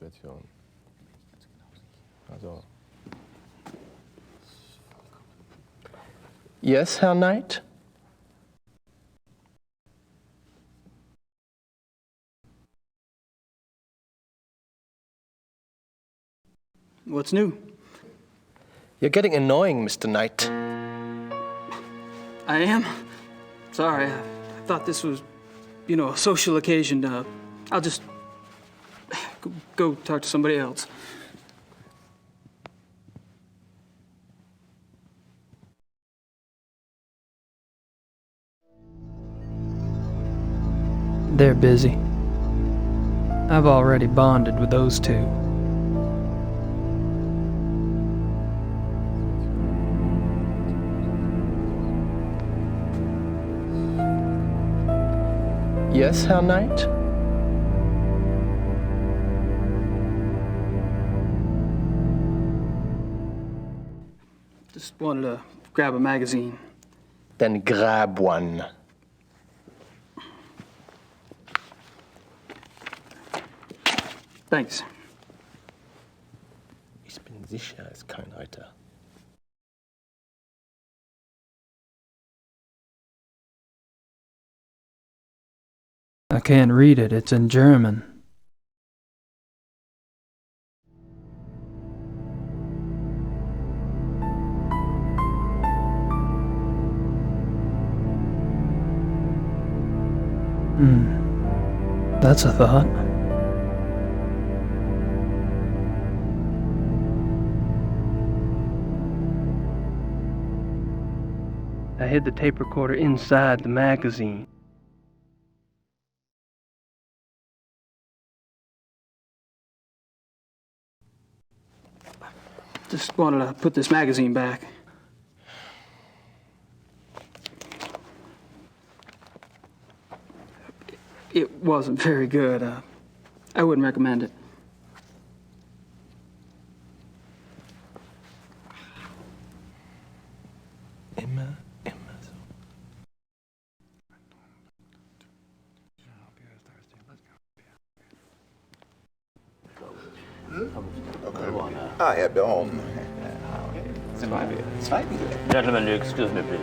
Situation. Also. Yes, Herr Knight? What's new? You're getting annoying, Mr. Knight. I am? Sorry, I thought this was, a social occasion. I'll just go talk to somebody else. They're busy. I've already bonded with those two. Yes, Herr Knight? Just wanted to grab a magazine. Then grab one. Thanks. Ich bin sicher, es ist kein Reiter. I can't read it. It's in German. That's a thought. I hid the tape recorder inside the magazine. Just wanted to put this magazine back. It wasn't very good. I wouldn't recommend it. Immer so. I have on. Zwei Bier. Gentlemen, excuse me, please.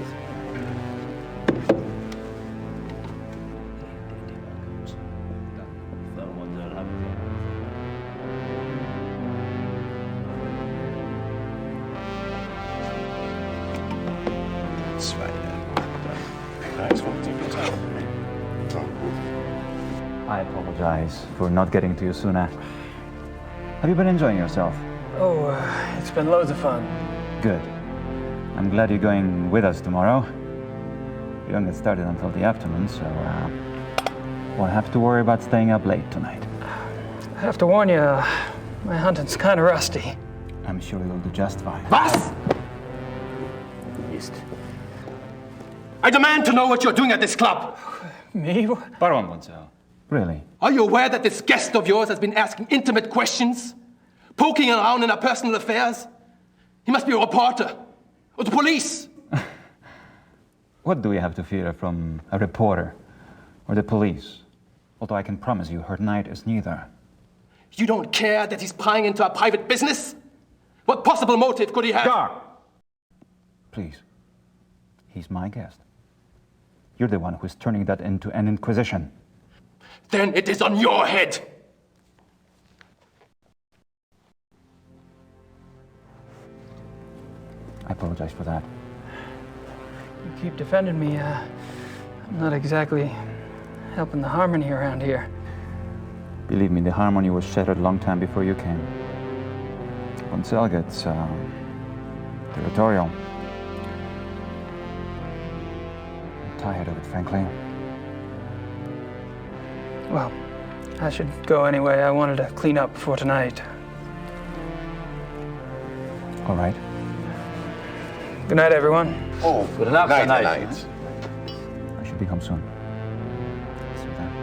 I apologize for not getting to you sooner. Have you been enjoying yourself? Oh, it's been loads of fun. Good. I'm glad you're going with us tomorrow. We don't get started until the afternoon, so won't have to worry about staying up late tonight. I have to warn you, my hunting's kind of rusty. I'm sure you'll do just fine. Was? Mist. I demand to know what you're doing at this club. Me? Baron Bonzel. Really? Are you aware that this guest of yours has been asking intimate questions? Poking around in our personal affairs? He must be a reporter. Or the police. What do we have to fear from a reporter or the police? Although I can promise you, her knight is neither. You don't care that he's prying into our private business? What possible motive could he have? Gar! Please. He's my guest. You're the one who's turning that into an inquisition. Then it is on your head. I apologize for that. You keep defending me. I'm not exactly helping the harmony around here. Believe me, the harmony was shattered a long time before you came. Bonzel gets territorial. I'm tired of it, frankly. Well, I should go anyway. I wanted to clean up before tonight. All right. Good night, everyone. Oh, Good enough night, tonight. night. I should be home soon. See you then.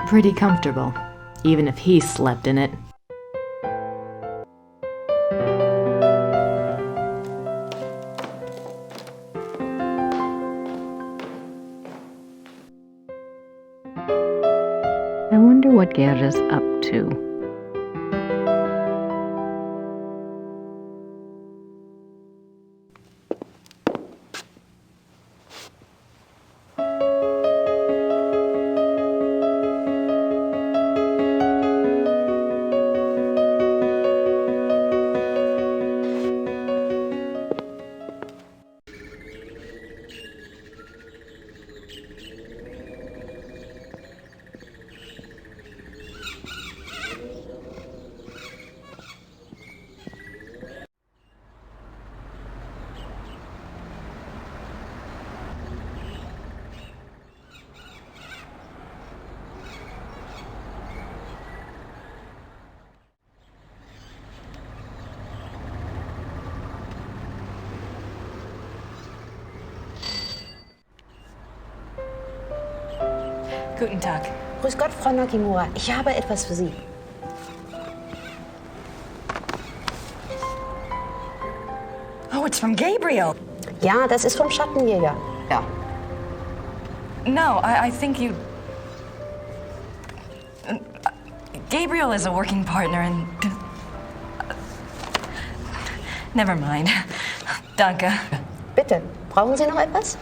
Pretty comfortable, even if he slept in it. I wonder what Gerda's up to. Guten Tag. Grüß Gott, Frau Nakimura. Ich habe etwas für Sie. Oh, it's from Gabriel. Ja, das ist vom Schattenjäger. Ja. No, I think you... Gabriel is a working partner and... Never mind. Danke. Bitte, brauchen Sie noch etwas?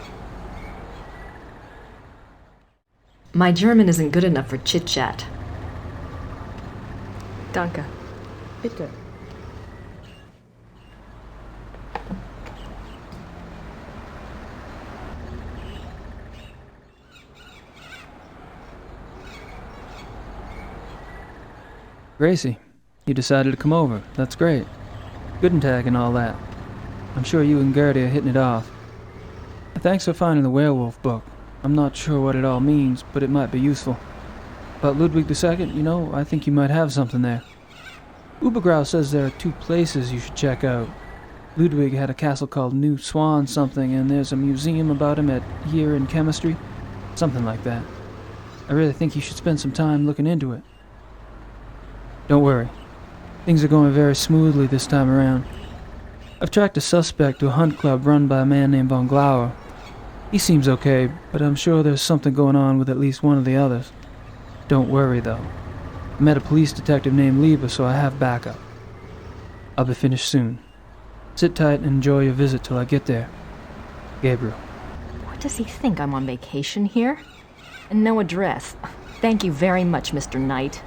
My German isn't good enough for chit-chat. Danke. Bitte. Gracie, you decided to come over. That's great. Guten Tag and all that. I'm sure you and Gertie are hitting it off. Thanks for finding the werewolf book. I'm not sure what it all means, but it might be useful. About Ludwig II, you know, I think you might have something there. Ubergrau says there are 2 places you should check out. Ludwig had a castle called New Swan something, and there's a museum about him at Year in Chemistry. Something like that. I really think you should spend some time looking into it. Don't worry. Things are going very smoothly this time around. I've tracked a suspect to a hunt club run by a man named Von Glauer. He seems okay, but I'm sure there's something going on with at least one of the others. Don't worry, though. I met a police detective named Lieber, so I have backup. I'll be finished soon. Sit tight and enjoy your visit till I get there. Gabriel. What does he think, I'm on vacation here? And no address. Thank you very much, Mr. Knight.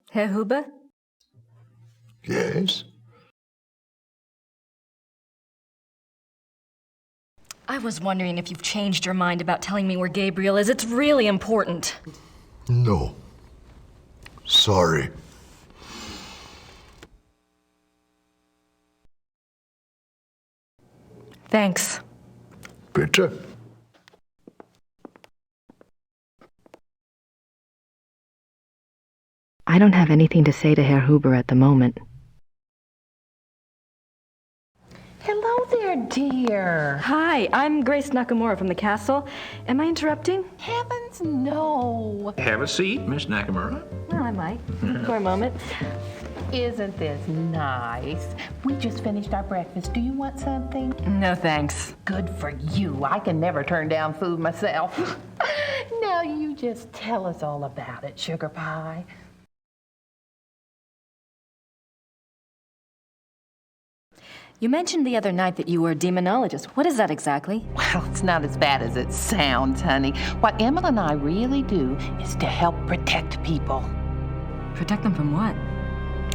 Herr Huber? Yes? I was wondering if you've changed your mind about telling me where Gabriel is. It's really important. No. Sorry. Thanks. Bitte? I don't have anything to say to Herr Huber at the moment. Hello there, dear. Hi, I'm Grace Nakamura from the castle. Am I interrupting? Heavens, no. Have a seat, Miss Nakamura. Well, I might. For a moment. Isn't this nice? We just finished our breakfast. Do you want something? No, thanks. Good for you. I can never turn down food myself. Now you just tell us all about it, Sugar Pie. You mentioned the other night that you were a demonologist. What is that exactly? Well, it's not as bad as it sounds, honey. What Emma and I really do is to help protect people. Protect them from what?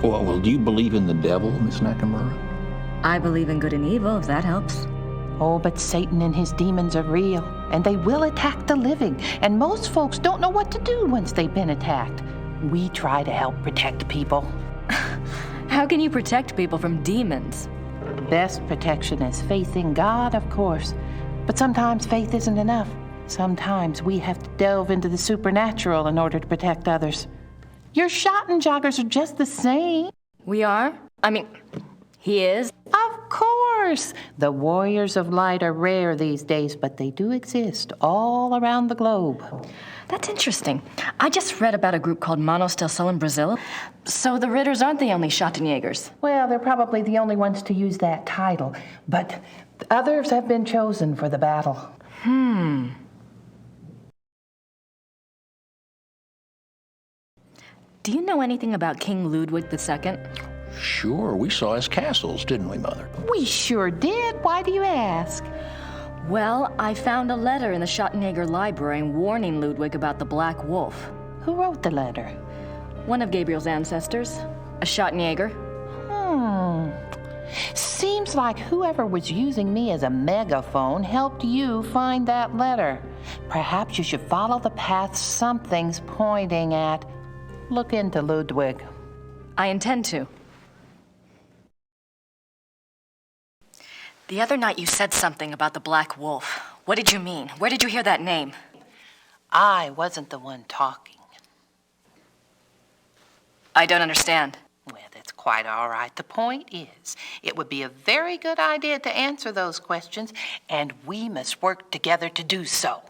Well, do you believe in the devil, Miss Nakamura? I believe in good and evil, if that helps. Oh, but Satan and his demons are real, and they will attack the living. And most folks don't know what to do once they've been attacked. We try to help protect people. How can you protect people from demons? Best protection is faith in God, of course. But sometimes faith isn't enough. Sometimes we have to delve into the supernatural in order to protect others. Your Schottenjoggers are just the same. We are? I mean, he is? Of course. The warriors of light are rare these days, but they do exist all around the globe. That's interesting. I just read about a group called Manos del Sol in Brazil. So the Ritters aren't the only Schottenjägers. Well, they're probably the only ones to use that title, but others have been chosen for the battle. Do you know anything about King Ludwig II? Sure, we saw his castles, didn't we, Mother? We sure did. Why do you ask? Well, I found a letter in the Schottenjäger library warning Ludwig about the Black Wolf. Who wrote the letter? One of Gabriel's ancestors, a Schottenjäger. Seems like whoever was using me as a megaphone helped you find that letter. Perhaps you should follow the path something's pointing at. Look into Ludwig. I intend to. The other night you said something about the Black Wolf. What did you mean? Where did you hear that name? I wasn't the one talking. I don't understand. Well, that's quite all right. The point is, it would be a very good idea to answer those questions, and we must work together to do so.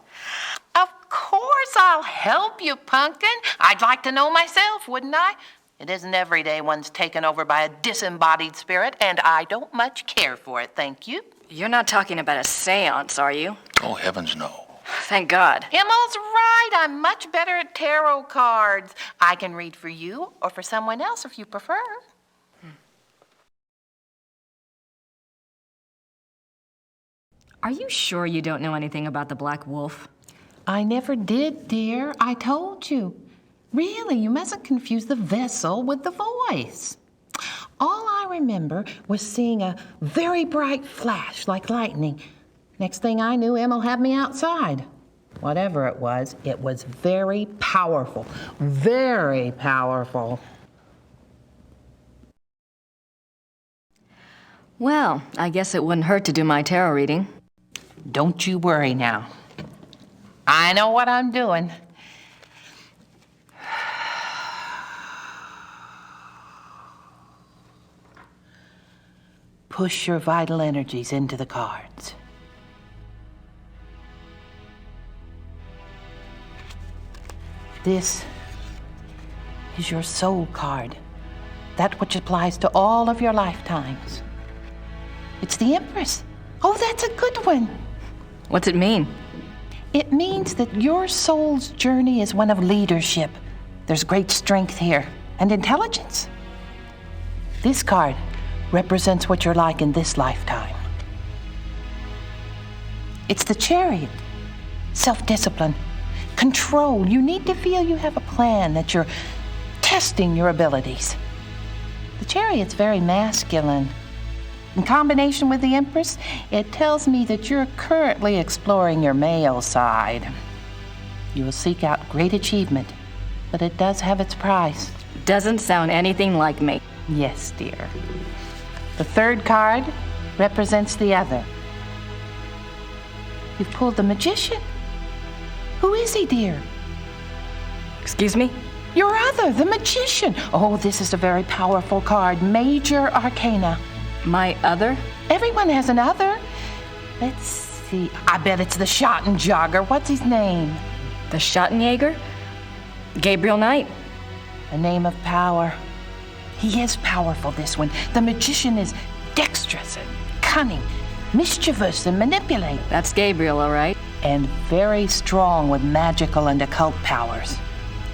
Of course I'll help you, Pumpkin. I'd like to know myself, wouldn't I? It isn't every day one's taken over by a disembodied spirit, and I don't much care for it, thank you. You're not talking about a seance, are you? Oh, heavens, no. Thank God. Emma's right. I'm much better at tarot cards. I can read for you or for someone else if you prefer. Are you sure you don't know anything about the Black Wolf? I never did, dear. I told you. Really, you mustn't confuse the vessel with the voice. All I remember was seeing a very bright flash like lightning. Next thing I knew, Emma had me outside. Whatever it was very powerful. Very powerful. Well, I guess it wouldn't hurt to do my tarot reading. Don't you worry now. I know what I'm doing. Push your vital energies into the cards. This is your soul card, that which applies to all of your lifetimes. It's the Empress. Oh, that's a good one. What's it mean? It means that your soul's journey is one of leadership. There's great strength here and intelligence. This card represents what you're like in this lifetime. It's the Chariot. Self-discipline, control. You need to feel you have a plan, that you're testing your abilities. The Chariot's very masculine. In combination with the Empress, it tells me that you're currently exploring your male side. You will seek out great achievement, but it does have its price. Doesn't sound anything like me. Yes, dear. The third card represents the other. You've pulled the Magician. Who is he, dear? Excuse me? Your other, the magician. Oh, this is a very powerful card. Major Arcana. My other? Everyone has an other. Let's see. I bet it's the Schottenjäger. What's his name? The Schottenjäger? Gabriel Knight. A name of power. He is powerful, this one. The magician is dexterous and cunning, mischievous and manipulative. That's Gabriel, all right. And very strong with magical and occult powers.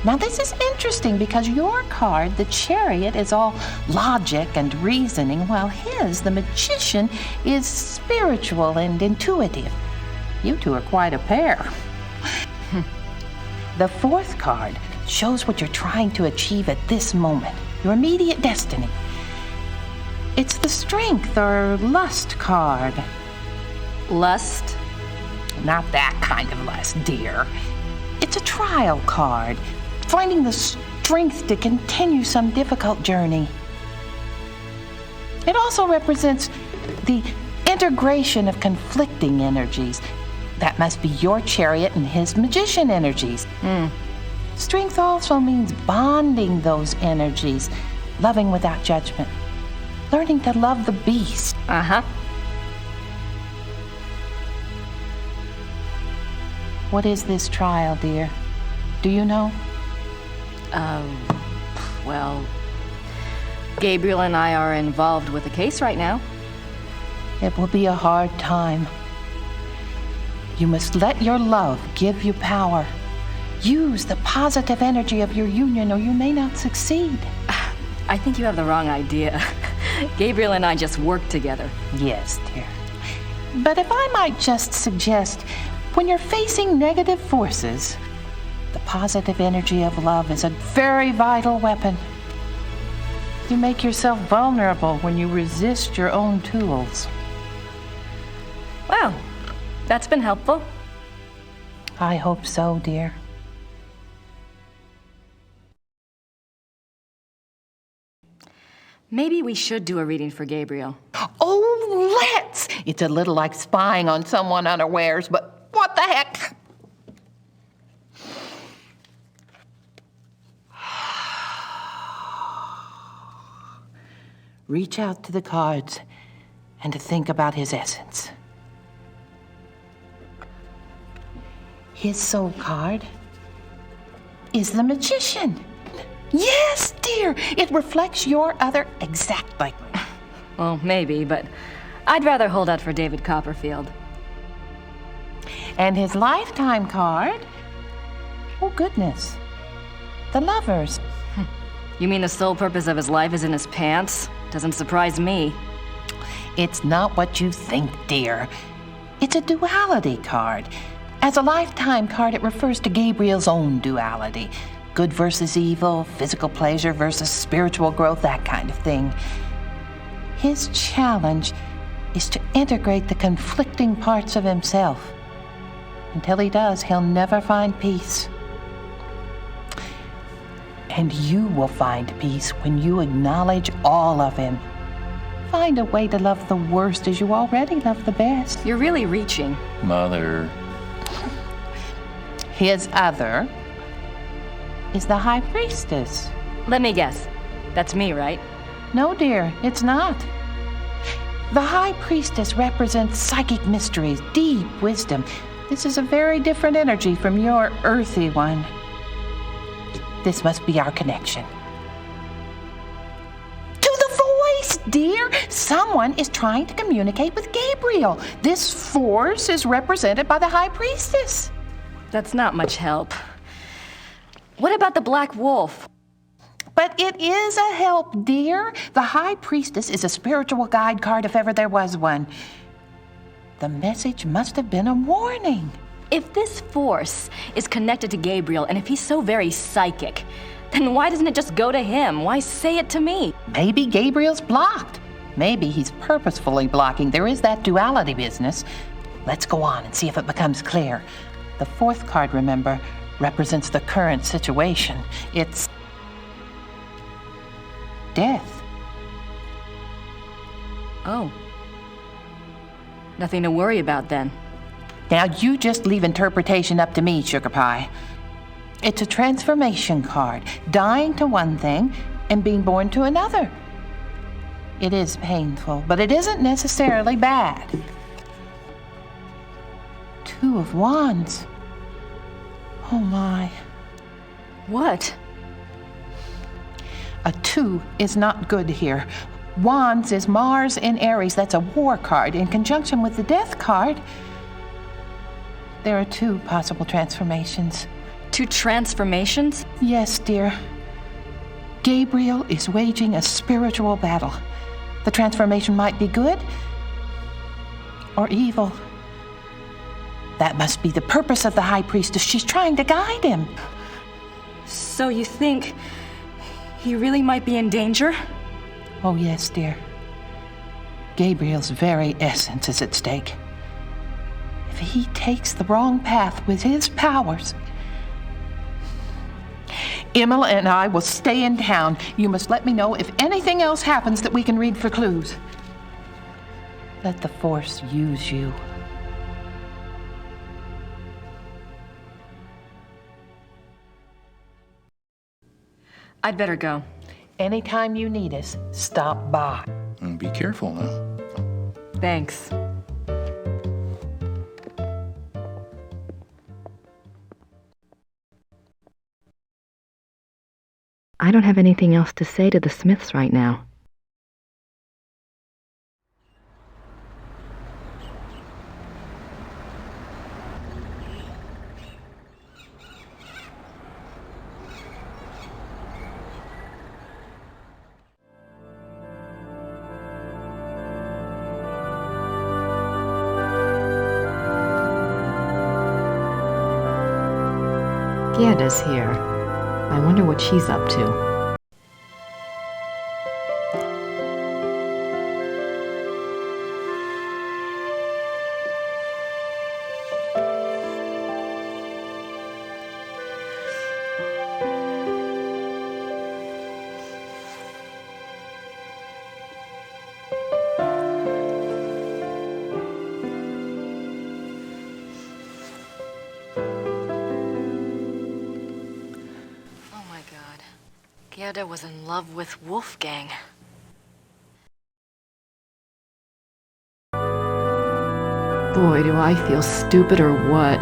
Now, this is interesting because your card, the Chariot, is all logic and reasoning, while his, the Magician, is spiritual and intuitive. You two are quite a pair. The fourth card shows what you're trying to achieve at this moment, your immediate destiny. It's the Strength or Lust card. Lust? Not that kind of lust, dear. It's a trial card. Finding the strength to continue some difficult journey. It also represents the integration of conflicting energies. That must be your Chariot and his magician energies. Strength also means bonding those energies, loving without judgment, learning to love the beast. Uh-huh. What is this trial, dear? Do you know? Well, Gabriel and I are involved with the case right now. It will be a hard time. You must let your love give you power. Use the positive energy of your union or you may not succeed. I think you have the wrong idea. Gabriel and I just work together. Yes, dear. But if I might just suggest, when you're facing negative forces, the positive energy of love is a very vital weapon. You make yourself vulnerable when you resist your own tools. Well, that's been helpful. I hope so, dear. Maybe we should do a reading for Gabriel. Oh, let's! It's a little like spying on someone unawares, but what the heck? Reach out to the cards and to think about his essence. His soul card is the Magician. Yes, dear, it reflects your other exactly. Well, maybe, but I'd rather hold out for David Copperfield. And his lifetime card? Oh, goodness. The Lovers. You mean the sole purpose of his life is in his pants? Doesn't surprise me. It's not what you think, dear. It's a duality card. As a lifetime card, it refers to Gabriel's own duality. Good versus evil, physical pleasure versus spiritual growth, that kind of thing. His challenge is to integrate the conflicting parts of himself. Until he does, he'll never find peace. And you will find peace when you acknowledge all of him. Find a way to love the worst as you already love the best. You're really reaching. Mother. His other is the High Priestess. Let me guess. That's me, right? No, dear, it's not. The High Priestess represents psychic mysteries, deep wisdom. This is a very different energy from your earthy one. This must be our connection. To the voice, dear! Someone is trying to communicate with Gabriel. This force is represented by the High Priestess. That's not much help. What about the Black Wolf? But it is a help, dear. The High Priestess is a spiritual guide card if ever there was one. The message must have been a warning. If this force is connected to Gabriel, and if he's so very psychic, then why doesn't it just go to him? Why say it to me? Maybe Gabriel's blocked. Maybe he's purposefully blocking. There is that duality business. Let's go on and see if it becomes clear. The fourth card, remember, represents the current situation. It's death. Oh. Nothing to worry about then. Now, you just leave interpretation up to me, Sugar Pie. It's a transformation card, dying to one thing and being born to another. It is painful, but it isn't necessarily bad. 2 of Wands. Oh my. What? A 2 is not good here. Wands is Mars in Aries. That's a war card. In conjunction with the Death card, there are 2 possible transformations. 2 transformations? Yes, dear. Gabriel is waging a spiritual battle. The transformation might be good or evil. That must be the purpose of the High Priestess. She's trying to guide him. So you think he really might be in danger? Oh, yes, dear. Gabriel's very essence is at stake. If he takes the wrong path with his powers, Emma and I will stay in town. You must let me know if anything else happens that we can read for clues. Let the Force use you. I'd better go. Anytime you need us, stop by. And be careful now. Thanks. I don't have anything else to say to the Smiths right now. Gerda's here. I wonder what she's up to. Gerda was in love with Wolfgang. Boy, do I feel stupid or what.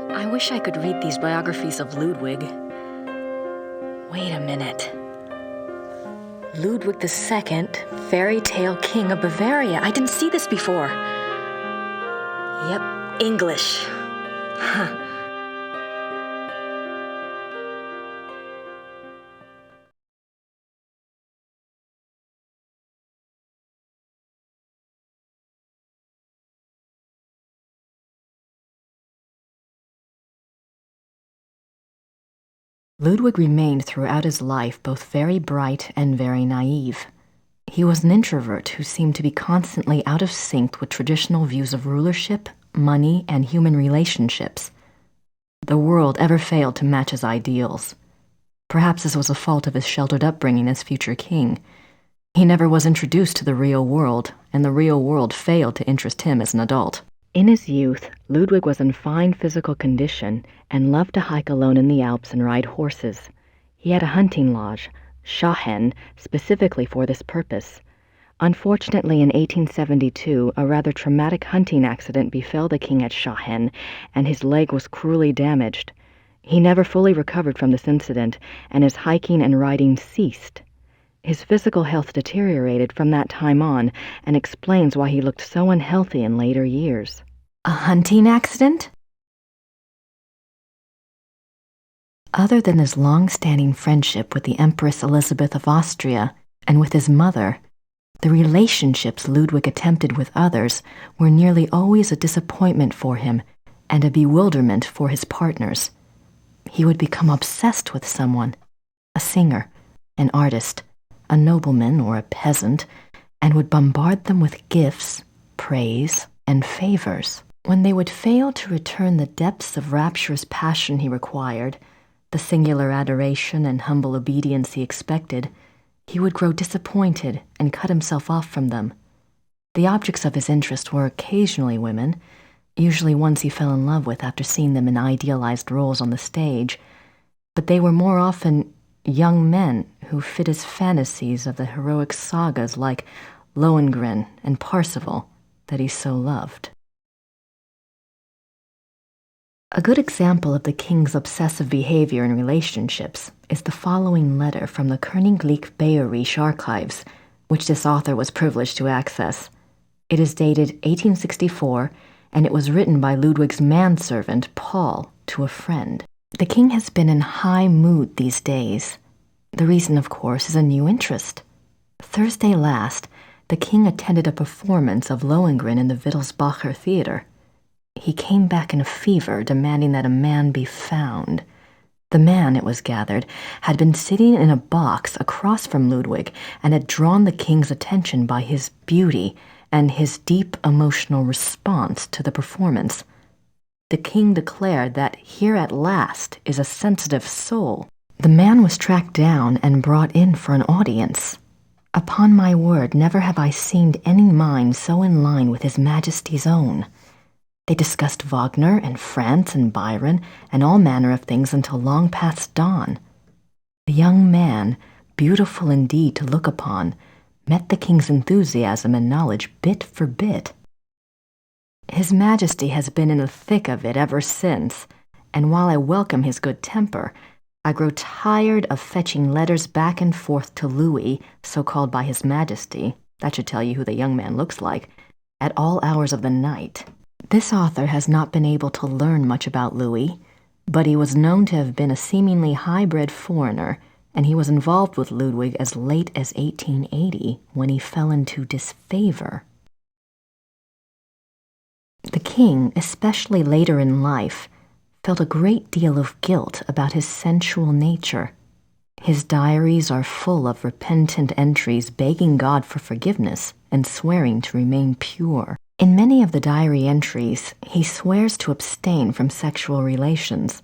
I wish I could read these biographies of Ludwig. Wait a minute. Ludwig II, fairy tale king of Bavaria. I didn't see this before. Yep, English. Huh. Ludwig remained throughout his life both very bright and very naive. He was an introvert who seemed to be constantly out of sync with traditional views of rulership, money, and human relationships. The world ever failed to match his ideals. Perhaps this was a fault of his sheltered upbringing as future king. He never was introduced to the real world, and the real world failed to interest him as an adult. In his youth, Ludwig was in fine physical condition and loved to hike alone in the Alps and ride horses. He had a hunting lodge, Schahen, specifically for this purpose. Unfortunately, in 1872, a rather traumatic hunting accident befell the king at Schahen, and his leg was cruelly damaged. He never fully recovered from this incident, and his hiking and riding ceased. His physical health deteriorated from that time on and explains why he looked so unhealthy in later years. A hunting accident? Other than his long-standing friendship with the Empress Elizabeth of Austria and with his mother, the relationships Ludwig attempted with others were nearly always a disappointment for him and a bewilderment for his partners. He would become obsessed with someone, a singer, an artist, a nobleman or a peasant, and would bombard them with gifts, praise, and favors. When they would fail to return the depths of rapturous passion he required, the singular adoration and humble obedience he expected, he would grow disappointed and cut himself off from them. The objects of his interest were occasionally women, usually ones he fell in love with after seeing them in idealized roles on the stage, but they were more often young men who fit his fantasies of the heroic sagas like Lohengrin and Parsifal that he so loved. A good example of the king's obsessive behavior in relationships is the following letter from the Königlich Bayerische archives, which this author was privileged to access. It is dated 1864, and it was written by Ludwig's manservant, Paul, to a friend. The king has been in high mood these days. The reason, of course, is a new interest. Thursday last, the king attended a performance of Lohengrin in the Wittelsbacher Theater. He came back in a fever, demanding that a man be found. The man, it was gathered, had been sitting in a box across from Ludwig and had drawn the king's attention by his beauty and his deep emotional response to the performance. The king declared that here at last is a sensitive soul. The man was tracked down and brought in for an audience. Upon my word, never have I seen any mind so in line with His Majesty's own. They discussed Wagner and France and Byron and all manner of things until long past dawn. The young man, beautiful indeed to look upon, met the king's enthusiasm and knowledge bit for bit. His Majesty has been in the thick of it ever since, and while I welcome his good temper, I grow tired of fetching letters back and forth to Louis, so called by His Majesty, that should tell you who the young man looks like, at all hours of the night. This author has not been able to learn much about Louis, but he was known to have been a seemingly high-bred foreigner, and he was involved with Ludwig as late as 1880, when he fell into disfavor. The king, especially later in life, felt a great deal of guilt about his sensual nature. His diaries are full of repentant entries begging God for forgiveness and swearing to remain pure. In many of the diary entries, he swears to abstain from sexual relations.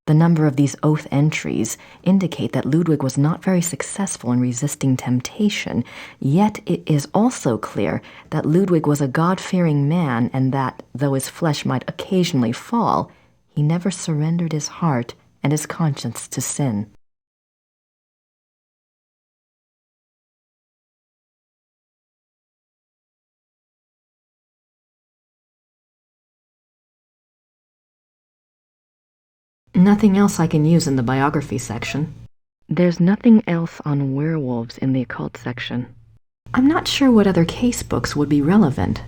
The number of these oath entries indicate that Ludwig was not very successful in resisting temptation, yet it is also clear that Ludwig was a God-fearing man and that, though his flesh might occasionally fall, he never surrendered his heart and his conscience to sin. Nothing else I can use in the biography section. There's nothing else on werewolves in the occult section. I'm not sure what other case books would be relevant.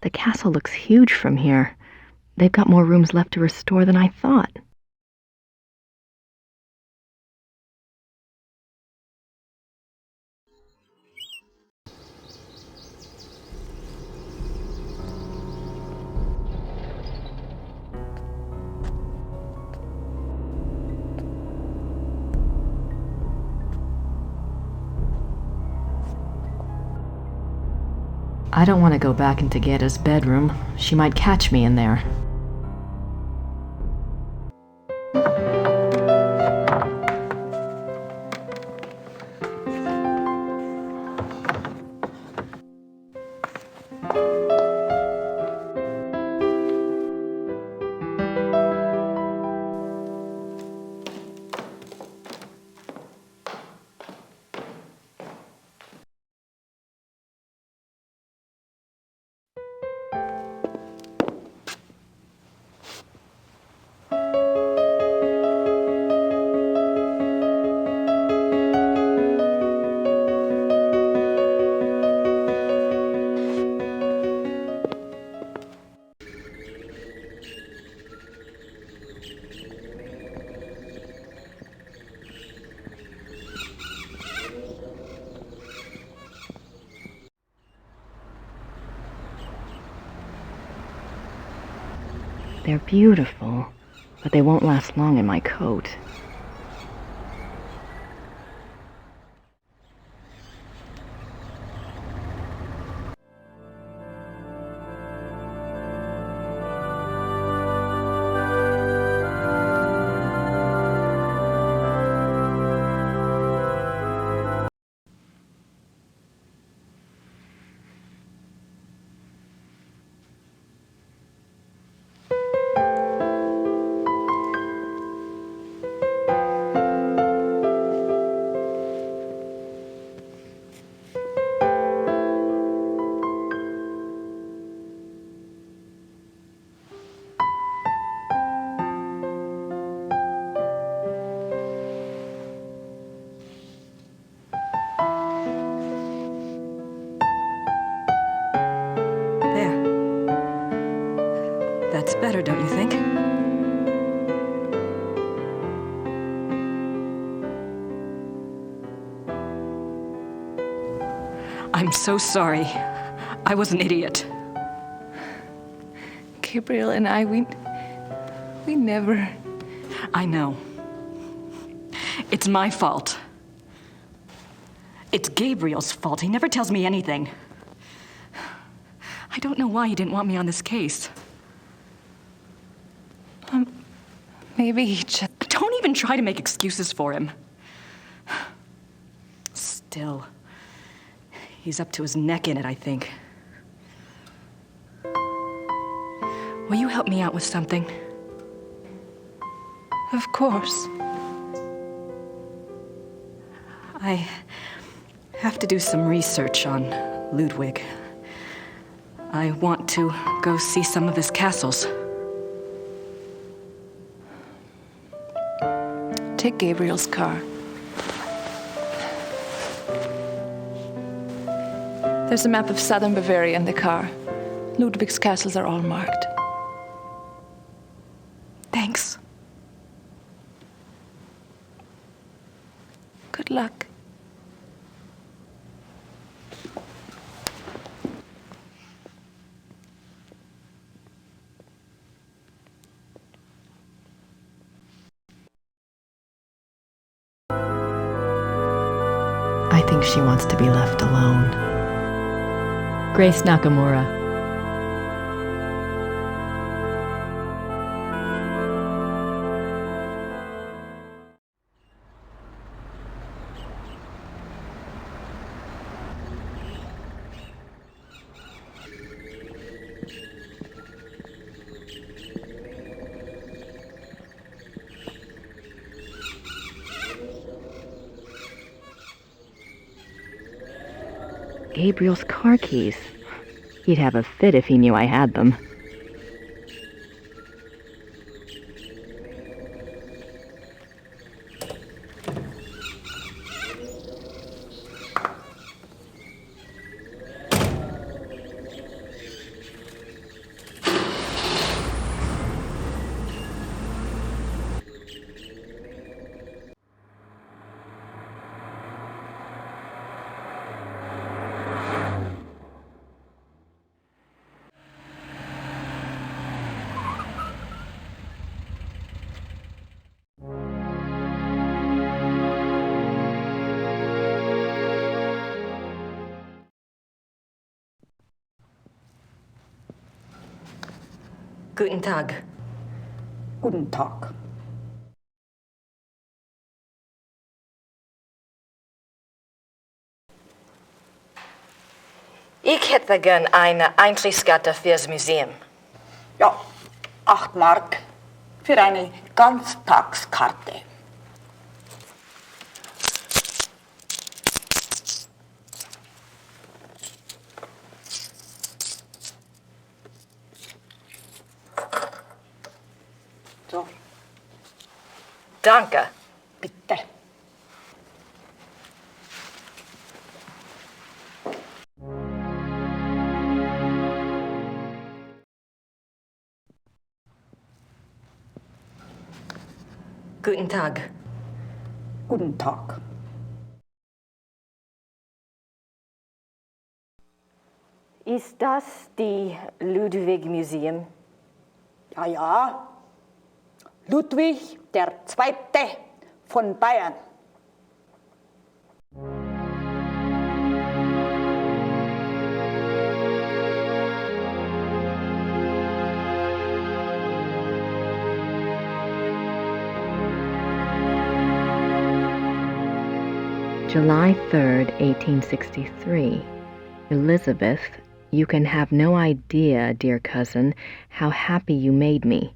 The castle looks huge from here. They've got more rooms left to restore than I thought. I don't want to go back into Gerda's bedroom. She might catch me in there. They're beautiful, but they won't last long in my coat. That's better, don't you think? I'm so sorry. I was an idiot. Gabriel and I, we never... I know. It's my fault. It's Gabriel's fault. He never tells me anything. I don't know why he didn't want me on this case. Maybe he just... Don't even try to make excuses for him. Still, he's up to his neck in it, I think. Will you help me out with something? Of course. I have to do some research on Ludwig. I want to go see some of his castles. Take Gabriel's car. There's a map of southern Bavaria in the car. Ludwig's castles are all marked. Thanks. Good luck. I think she wants to be left alone. Grace Nakamura. Gabriel's car keys. He'd have a fit if he knew I had them. Guten Tag. Guten Tag. Ich hätte gern eine Eintrittskarte fürs Museum. Ja, 8 Mark für eine Ganztagskarte. So. Danke. Bitte. Guten Tag. Guten Tag. Ist das die Ludwig Museum? Ja, ja. Ludwig der Zweite von Bayern. July 3rd, 1863. Elizabeth, you can have no idea, dear cousin, how happy you made me.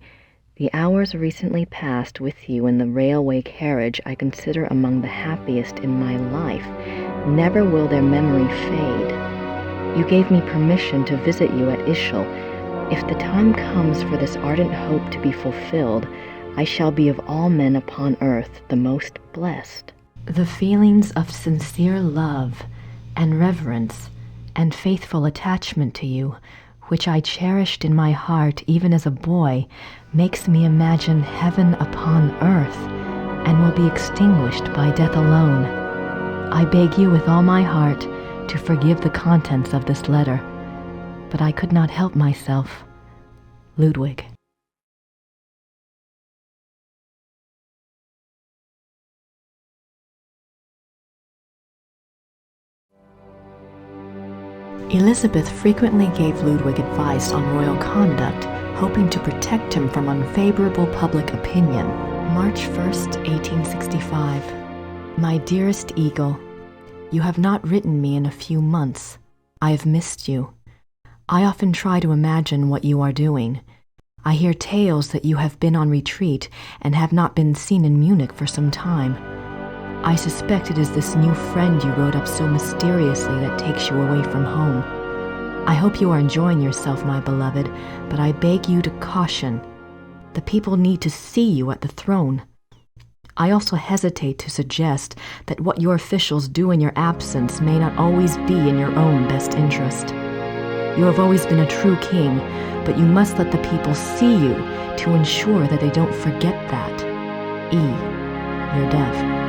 The hours recently passed with you in the railway carriage I consider among the happiest in my life. Never will their memory fade. You gave me permission to visit you at Ischl. If the time comes for this ardent hope to be fulfilled, I shall be of all men upon earth the most blessed. The feelings of sincere love and reverence and faithful attachment to you, which I cherished in my heart even as a boy, makes me imagine heaven upon earth and will be extinguished by death alone. I beg you with all my heart to forgive the contents of this letter, but I could not help myself. Ludwig. Elizabeth frequently gave Ludwig advice on royal conduct, hoping to protect him from unfavorable public opinion. March 1st, 1865. My dearest Eagle, you have not written me in a few months. I have missed you. I often try to imagine what you are doing. I hear tales that you have been on retreat and have not been seen in Munich for some time. I suspect it is this new friend you wrote up so mysteriously that takes you away from home. I hope you are enjoying yourself, my beloved, but I beg you to caution. The people need to see you at the throne. I also hesitate to suggest that what your officials do in your absence may not always be in your own best interest. You have always been a true king, but you must let the people see you to ensure that they don't forget that. E. Your dove.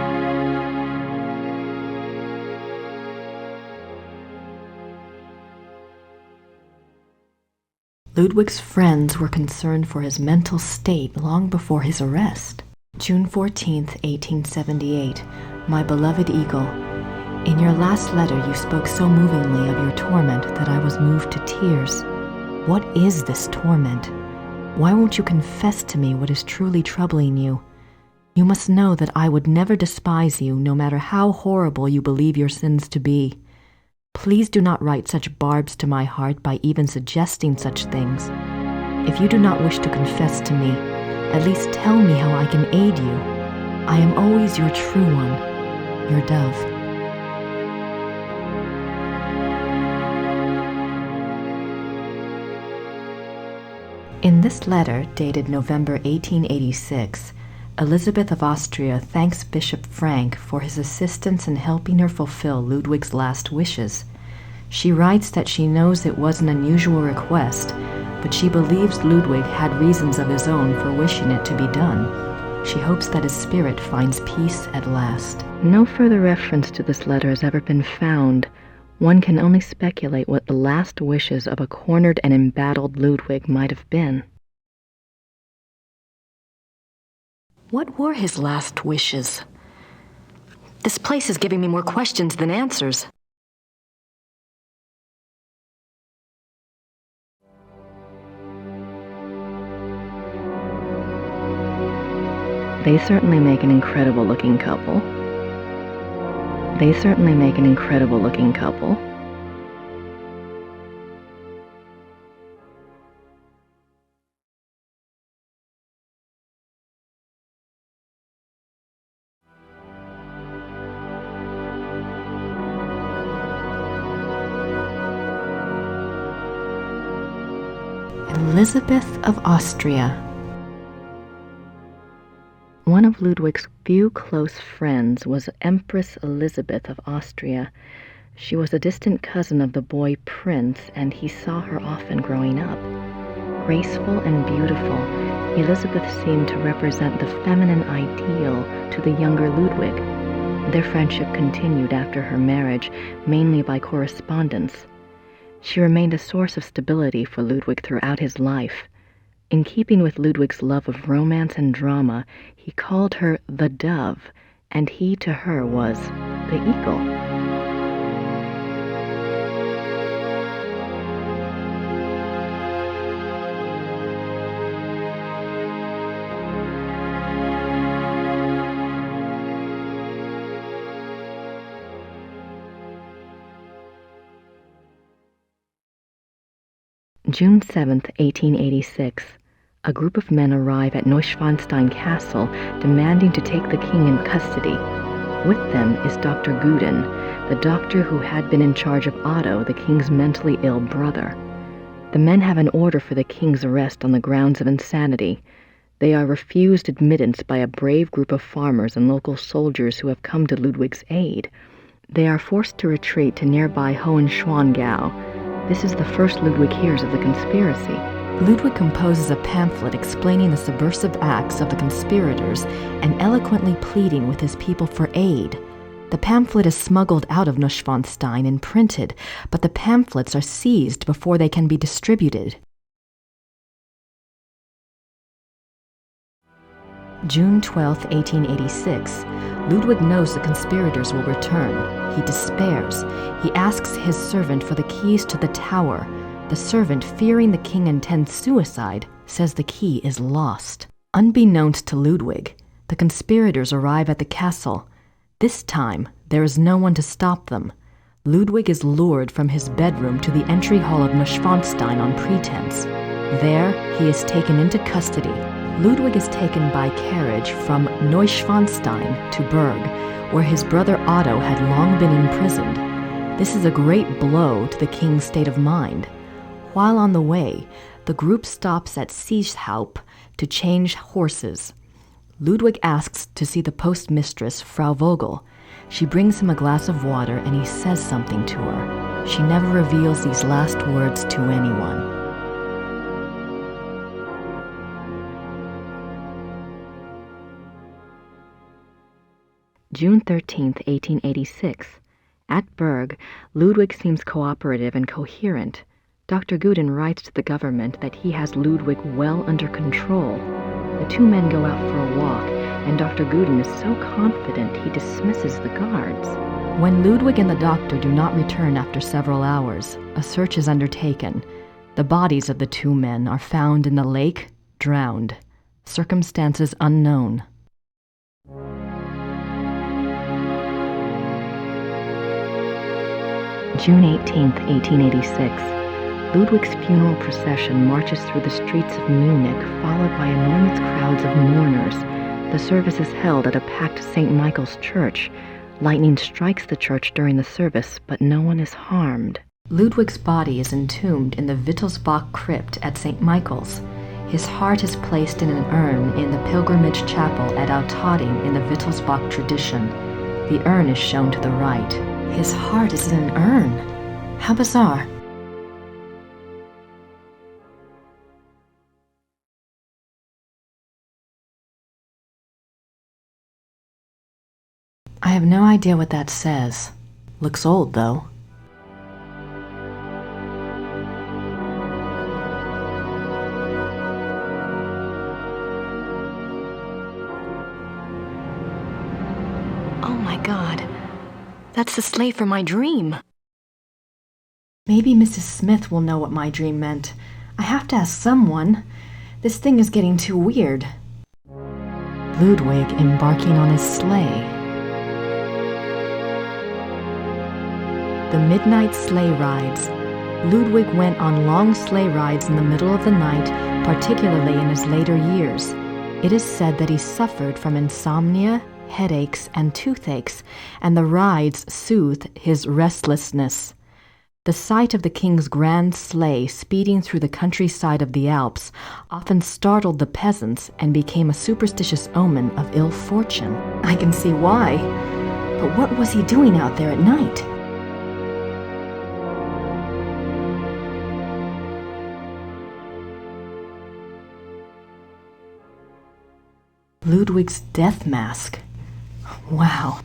Ludwig's friends were concerned for his mental state long before his arrest. June 14th, 1878. My beloved Eagle, in your last letter you spoke so movingly of your torment that I was moved to tears. What is this torment? Why won't you confess to me what is truly troubling you? You must know that I would never despise you, no matter how horrible you believe your sins to be. Please do not write such barbs to my heart by even suggesting such things. If you do not wish to confess to me, at least tell me how I can aid you. I am always your true one, your dove. In this letter, dated November 1886, Elizabeth of Austria thanks Bishop Frank for his assistance in helping her fulfill Ludwig's last wishes. She writes that she knows it was an unusual request, but she believes Ludwig had reasons of his own for wishing it to be done. She hopes that his spirit finds peace at last. No further reference to this letter has ever been found. One can only speculate what the last wishes of a cornered and embattled Ludwig might have been. What were his last wishes? This place is giving me more questions than answers. They certainly make an incredible looking couple. They certainly make an incredible looking couple. Elizabeth of Austria. One of Ludwig's few close friends was Empress Elizabeth of Austria. She was a distant cousin of the boy Prince, and he saw her often growing up. Graceful and beautiful, Elizabeth seemed to represent the feminine ideal to the younger Ludwig. Their friendship continued after her marriage, mainly by correspondence. She remained a source of stability for Ludwig throughout his life. In keeping with Ludwig's love of romance and drama, he called her the Dove, and he to her was the Eagle. June 7th, 1886. A group of men arrive at Neuschwanstein Castle, demanding to take the king in custody. With them is Dr. Guden, the doctor who had been in charge of Otto, the king's mentally ill brother. The men have an order for the king's arrest on the grounds of insanity. They are refused admittance by a brave group of farmers and local soldiers who have come to Ludwig's aid. They are forced to retreat to nearby Hohenschwangau. This is the first Ludwig hears of the conspiracy. Ludwig composes a pamphlet explaining the subversive acts of the conspirators and eloquently pleading with his people for aid. The pamphlet is smuggled out of Neuschwanstein and printed, but the pamphlets are seized before they can be distributed. June 12, 1886. Ludwig knows the conspirators will return. He despairs. He asks his servant for the keys to the tower. The servant, fearing the king intends suicide, says the key is lost. Unbeknownst to Ludwig, the conspirators arrive at the castle. This time, there is no one to stop them. Ludwig is lured from his bedroom to the entry hall of Neuschwanstein on pretense. There, he is taken into custody. Ludwig is taken by carriage from Neuschwanstein to Berg, where his brother Otto had long been imprisoned. This is a great blow to the king's state of mind. While on the way, the group stops at Seeshaupt to change horses. Ludwig asks to see the postmistress, Frau Vogel. She brings him a glass of water and he says something to her. She never reveals these last words to anyone. June 13th, 1886. At Berg, Ludwig seems cooperative and coherent. Dr. Guden writes to the government that he has Ludwig well under control. The two men go out for a walk, and Dr. Guden is so confident he dismisses the guards. When Ludwig and the doctor do not return after several hours, a search is undertaken. The bodies of the two men are found in the lake, drowned. Circumstances unknown. June 18th, 1886. Ludwig's funeral procession marches through the streets of Munich, followed by enormous crowds of mourners. The service is held at a packed St. Michael's church. Lightning strikes the church during the service, but no one is harmed. Ludwig's body is entombed in the Wittelsbach crypt at St. Michael's. His heart is placed in an urn in the pilgrimage chapel at Altötting in the Wittelsbach tradition. The urn is shown to the right. His heart is in an urn. How bizarre. I have no idea what that says. Looks old, though. Oh my God. That's the slave for my dream. Maybe Mrs. Smith will know what my dream meant. I have to ask someone. This thing is getting too weird. Ludwig embarking on his sleigh. The midnight sleigh rides. Ludwig went on long sleigh rides in the middle of the night, particularly in his later years. It is said that he suffered from insomnia, headaches, and toothaches, and the rides soothed his restlessness. The sight of the king's grand sleigh speeding through the countryside of the Alps often startled the peasants and became a superstitious omen of ill fortune. I can see why. But what was he doing out there at night? Ludwig's death mask. Wow.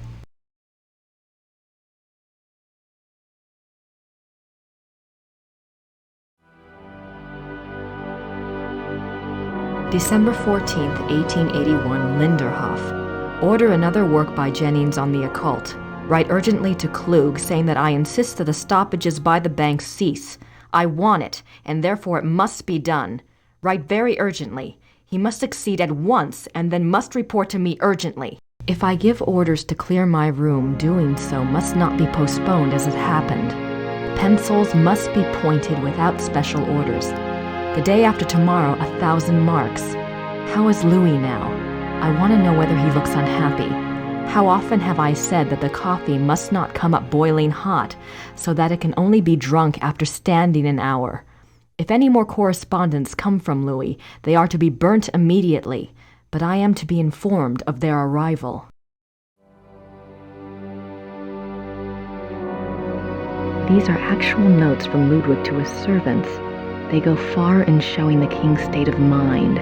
December 14th, 1881, Linderhof. Order another work by Jennings on the occult. Write urgently to Klug saying that I insist that the stoppages by the bank cease. I want it, and therefore it must be done. Write very urgently. He must succeed at once and then must report to me urgently. If I give orders to clear my room, doing so must not be postponed as it happened. Pencils must be pointed without special orders. The day after tomorrow, 1,000 marks. How is Louis now? I want to know whether he looks unhappy. How often have I said that the coffee must not come up boiling hot, so that it can only be drunk after standing an hour? If any more correspondence come from Louis, they are to be burnt immediately, but I am to be informed of their arrival. These are actual notes from Ludwig to his servants. They go far in showing the king's state of mind.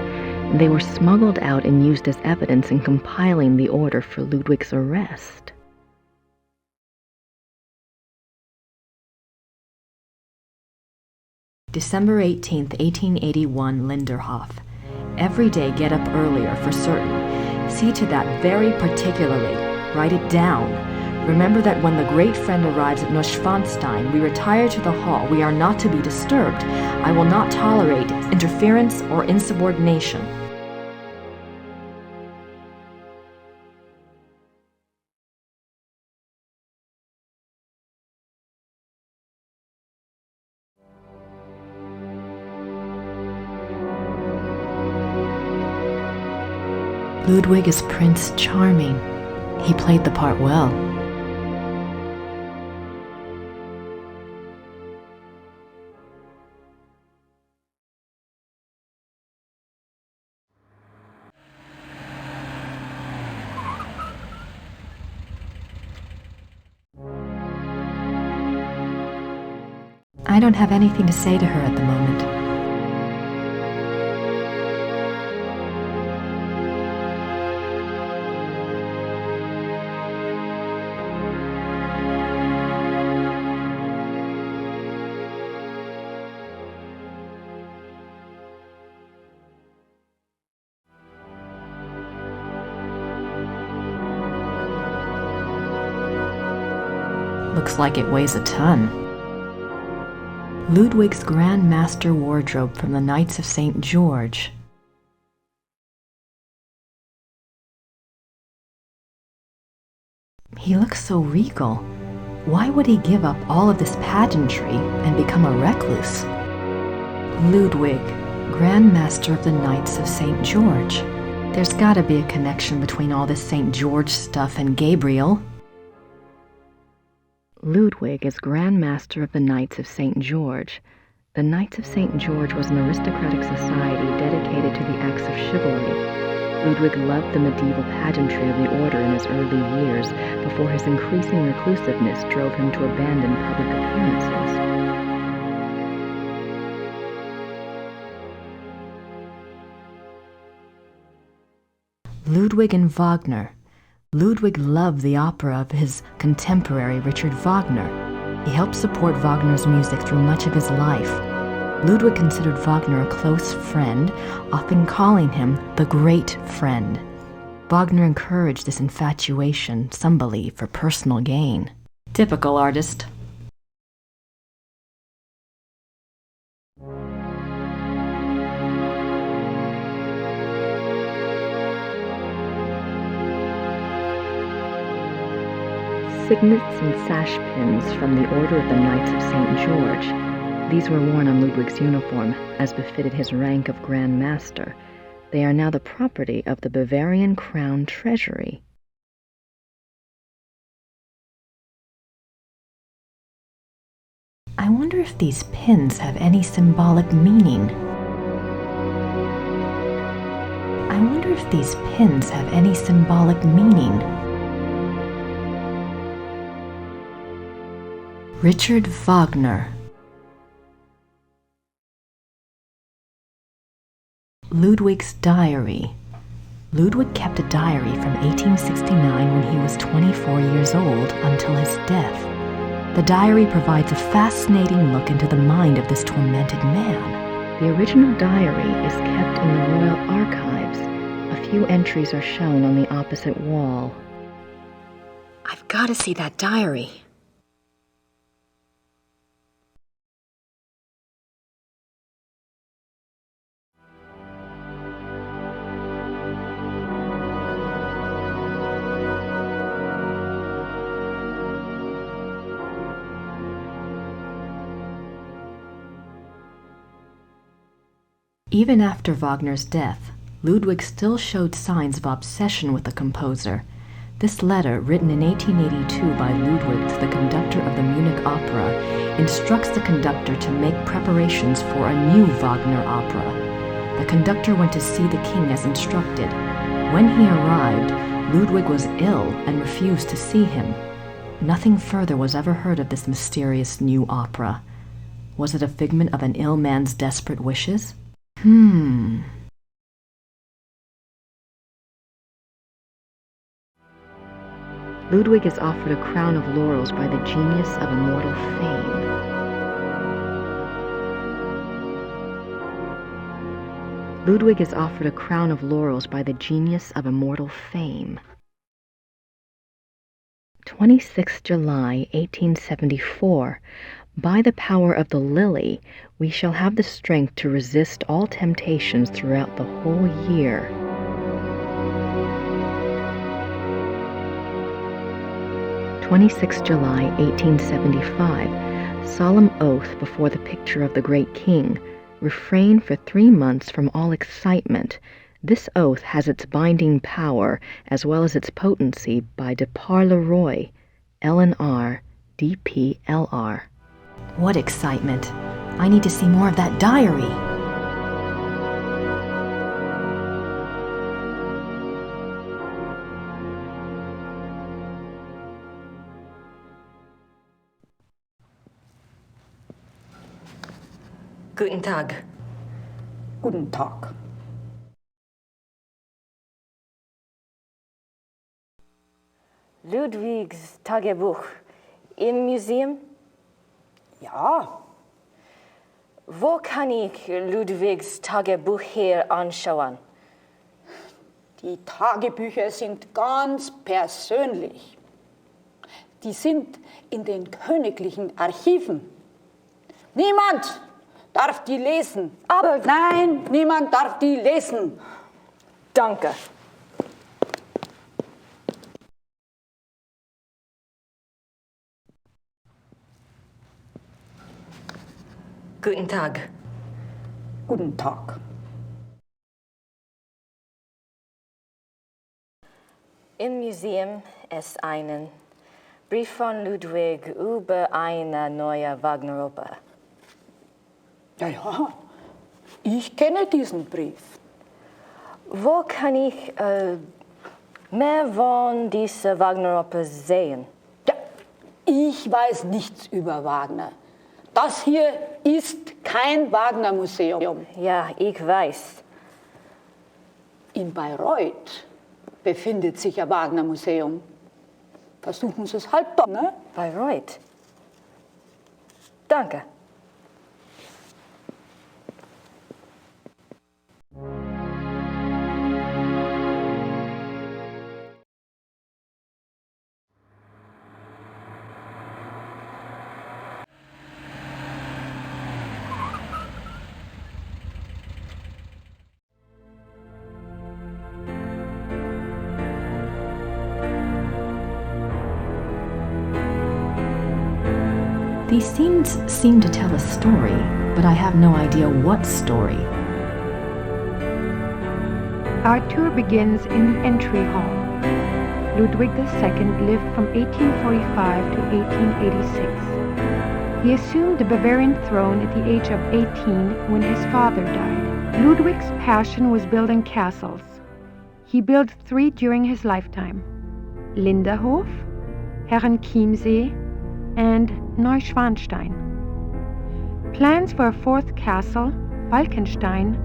They were smuggled out and used as evidence in compiling the order for Ludwig's arrest. December 18th, 1881, Linderhof. Every day get up earlier for certain. See to that very particularly. Write it down. Remember that when the great friend arrives at Neuschwanstein, we retire to the hall. We are not to be disturbed. I will not tolerate interference or insubordination. Ludwig is Prince Charming. He played the part well. I don't have anything to say to her at the moment. Looks like it weighs a ton. Ludwig's Grand Master wardrobe from the Knights of St. George. He looks so regal. Why would he give up all of this pageantry and become a recluse? Ludwig, Grand Master of the Knights of St. George. There's gotta be a connection between all this St. George stuff and Gabriel. Ludwig is Grand Master of the Knights of St. George. The Knights of St. George was an aristocratic society dedicated to the acts of chivalry. Ludwig loved the medieval pageantry of the order in his early years, before his increasing reclusiveness drove him to abandon public appearances. Ludwig and Wagner. Ludwig loved the opera of his contemporary Richard Wagner. He helped support Wagner's music through much of his life. Ludwig considered Wagner a close friend, often calling him the great friend. Wagner encouraged this infatuation, some believe, for personal gain. Typical artist. signets and sash pins from the Order of the Knights of St. George. These were worn on Ludwig's uniform, as befitted his rank of Grand Master. They are now the property of the Bavarian Crown Treasury. I wonder if these pins have any symbolic meaning. I wonder if these pins have any symbolic meaning. Richard Wagner. Ludwig's diary. Ludwig kept a diary from 1869 when he was 24 years old until his death. The diary provides a fascinating look into the mind of this tormented man. The original diary is kept in the Royal Archives. A few entries are shown on the opposite wall. I've got to see that diary. Even after Wagner's death, Ludwig still showed signs of obsession with the composer. This letter, written in 1882 by Ludwig to the conductor of the Munich Opera, instructs the conductor to make preparations for a new Wagner opera. The conductor went to see the king as instructed. When he arrived, Ludwig was ill and refused to see him. Nothing further was ever heard of this mysterious new opera. Was it a figment of an ill man's desperate wishes? Ludwig is offered a crown of laurels by the genius of immortal fame. Ludwig is offered a crown of laurels by the genius of immortal fame. 26 July, 1874. By the power of the lily, we shall have the strength to resist all temptations throughout the whole year. (26 July, 1875). Solemn oath before the picture of the great king. Refrain for 3 months from all excitement. This oath has its binding power as well as its potency by de par le Roy, LNR, DPLR. What excitement! I need to see more of that diary. Guten Tag. Guten Tag. Ludwigs Tagebuch im Museum? Ja. Wo kann ich Ludwigs Tagebuch hier anschauen? Die Tagebücher sind ganz persönlich. Die sind in den königlichen Archiven. Niemand darf die lesen. Aber nein, niemand darf die lesen. Danke. Guten Tag. Guten Tag. Im Museum ist ein Brief von Ludwig über eine neue Wagner-Oper. Ja, ich kenne diesen Brief. Wo kann ich mehr von dieser Wagner-Oper sehen? Ja, ich weiß nichts über Wagner. Das hier ist kein Wagner-Museum. Ja, ich weiß. In Bayreuth befindet sich ein Wagner-Museum. Versuchen Sie es halt doch, ne? Bayreuth. Danke. These scenes seem to tell a story, but I have no idea what story. Our tour begins in the entry hall. Ludwig II lived from 1845 to 1886. He assumed the Bavarian throne at the age of 18 when his father died. Ludwig's passion was building castles. He built 3 during his lifetime: Linderhof, Herrenchiemsee, and Neuschwanstein. Plans for a 4th castle, Falkenstein,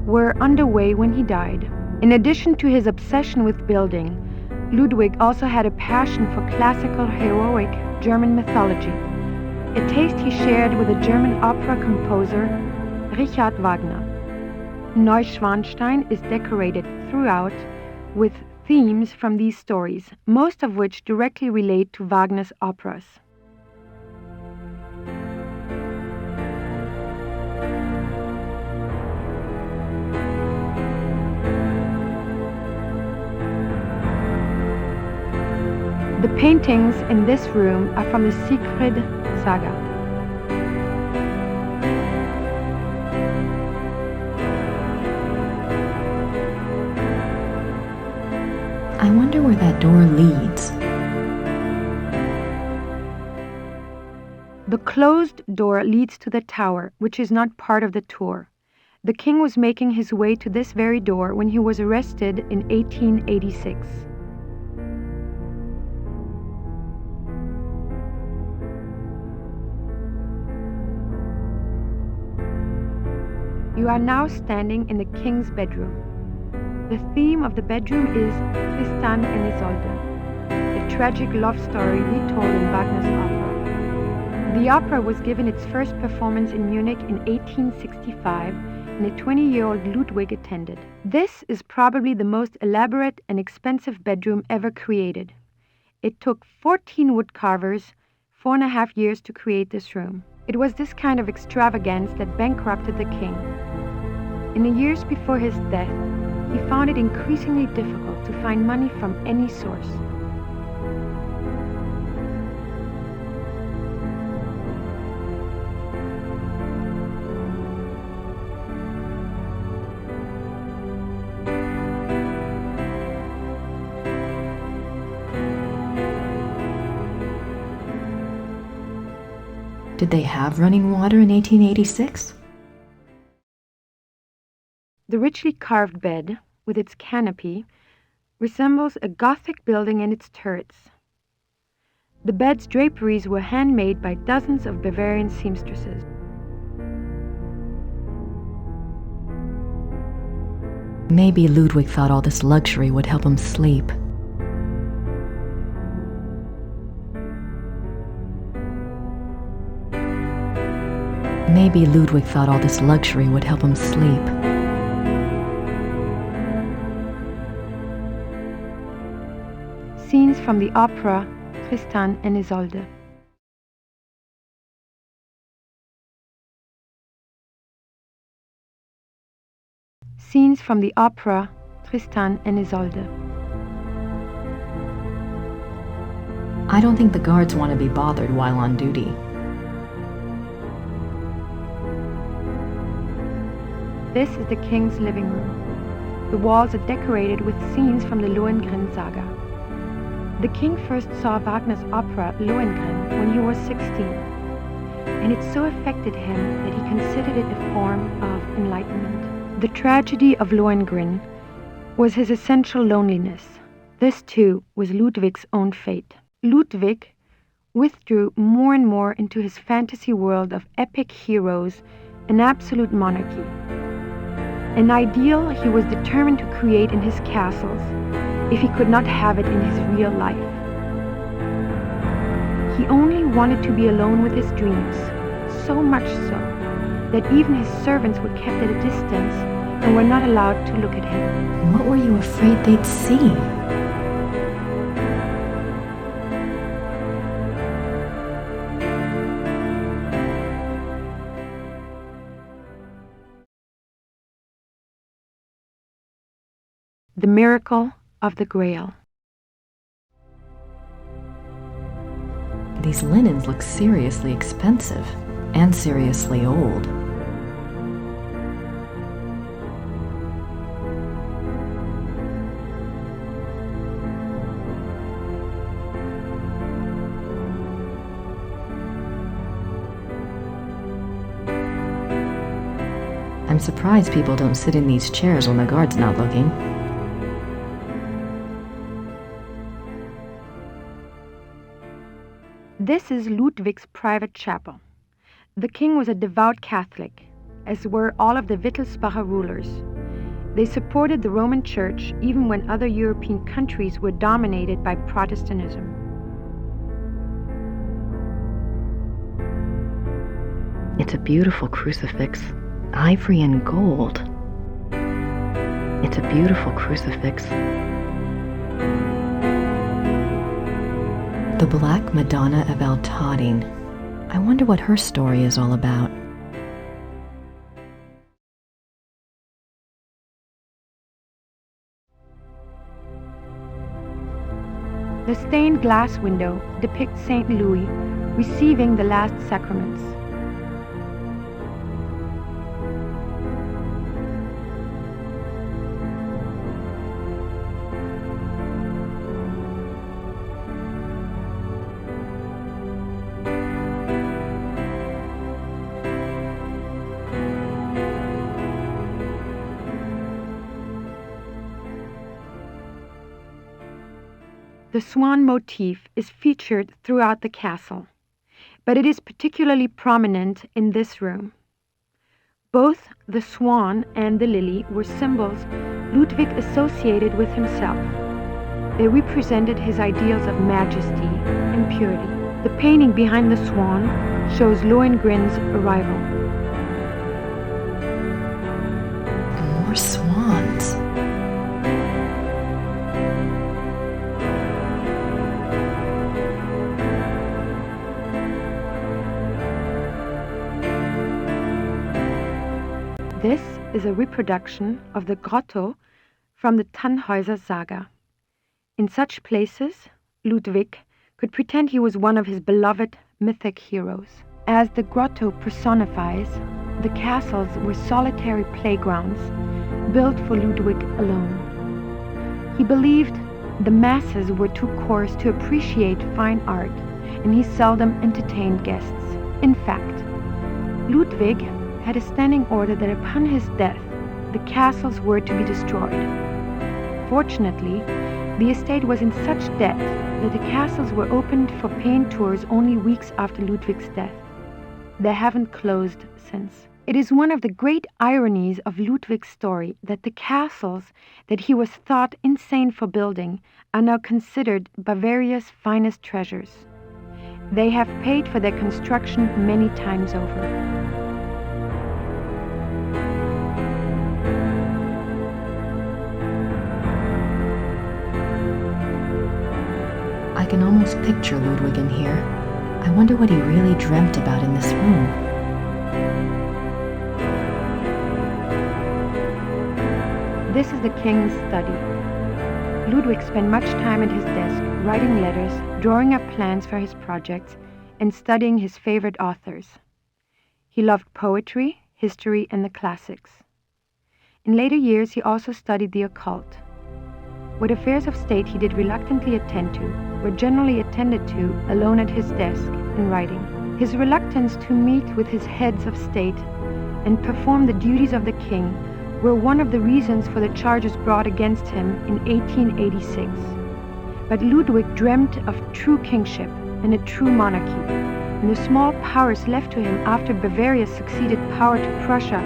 were underway when he died. In addition to his obsession with building, Ludwig also had a passion for classical heroic German mythology, a taste he shared with the German opera composer Richard Wagner. Neuschwanstein is decorated throughout with themes from these stories, most of which directly relate to Wagner's operas. The paintings in this room are from the Siegfried saga. I wonder where that door leads. The closed door leads to the tower, which is not part of the tour. The king was making his way to this very door when he was arrested in 1886. You are now standing in the king's bedroom. The theme of the bedroom is Tristan and Isolde, a tragic love story retold in Wagner's opera. The opera was given its first performance in Munich in 1865, and a 20-year-old Ludwig attended. This is probably the most elaborate and expensive bedroom ever created. It took 14 woodcarvers 4.5 years to create this room. It was this kind of extravagance that bankrupted the king. In the years before his death, he found it increasingly difficult to find money from any source. Did they have running water in 1886? The richly carved bed, with its canopy, resembles a Gothic building and its turrets. The bed's draperies were handmade by dozens of Bavarian seamstresses. Maybe Ludwig thought all this luxury would help him sleep. Maybe Ludwig thought all this luxury would help him sleep. Scenes from the opera Tristan and Isolde. Scenes from the opera Tristan and Isolde. I don't think the guards want to be bothered while on duty. This is the king's living room. The walls are decorated with scenes from the Lohengrin saga. The king first saw Wagner's opera Lohengrin when he was 16, and it so affected him that he considered it a form of enlightenment. The tragedy of Lohengrin was his essential loneliness. This, too, was Ludwig's own fate. Ludwig withdrew more and more into his fantasy world of epic heroes and absolute monarchy, an ideal he was determined to create in his castles if he could not have it in his real life. He only wanted to be alone with his dreams, so much so that even his servants were kept at a distance and were not allowed to look at him. What were you afraid they'd see? The Miracle of the Grail. These linens look seriously expensive and seriously old. I'm surprised people don't sit in these chairs when the guard's not looking. This is Ludwig's private chapel. The king was a devout Catholic, as were all of the Wittelsbacher rulers. They supported the Roman Church even when other European countries were dominated by Protestantism. It's a beautiful crucifix, ivory and gold. It's a beautiful crucifix. The Black Madonna of Altading. I wonder what her story is all about. The stained glass window depicts St. Louis receiving the last sacraments. The swan motif is featured throughout the castle, but it is particularly prominent in this room. Both the swan and the lily were symbols Ludwig associated with himself. They represented his ideals of majesty and purity. The painting behind the swan shows Lohengrin's arrival. More swans. This is a reproduction of the grotto from the Tannhäuser saga. In such places, Ludwig could pretend he was one of his beloved mythic heroes. As the grotto personifies, the castles were solitary playgrounds built for Ludwig alone. He believed the masses were too coarse to appreciate fine art, and he seldom entertained guests. In fact, Ludwig had a standing order that upon his death, the castles were to be destroyed. Fortunately, the estate was in such debt that the castles were opened for paying tours only weeks after Ludwig's death. They haven't closed since. It is one of the great ironies of Ludwig's story that the castles that he was thought insane for building are now considered Bavaria's finest treasures. They have paid for their construction many times over. I can almost picture Ludwig in here. I wonder what he really dreamt about in this room. This is the king's study. Ludwig spent much time at his desk writing letters, drawing up plans for his projects, and studying his favorite authors. He loved poetry, history, and the classics. In later years, he also studied the occult. What affairs of state he did reluctantly attend to were generally attended to alone at his desk in writing. His reluctance to meet with his heads of state and perform the duties of the king were one of the reasons for the charges brought against him in 1886. But Ludwig dreamt of true kingship and a true monarchy, and the small powers left to him after Bavaria succeeded power to Prussia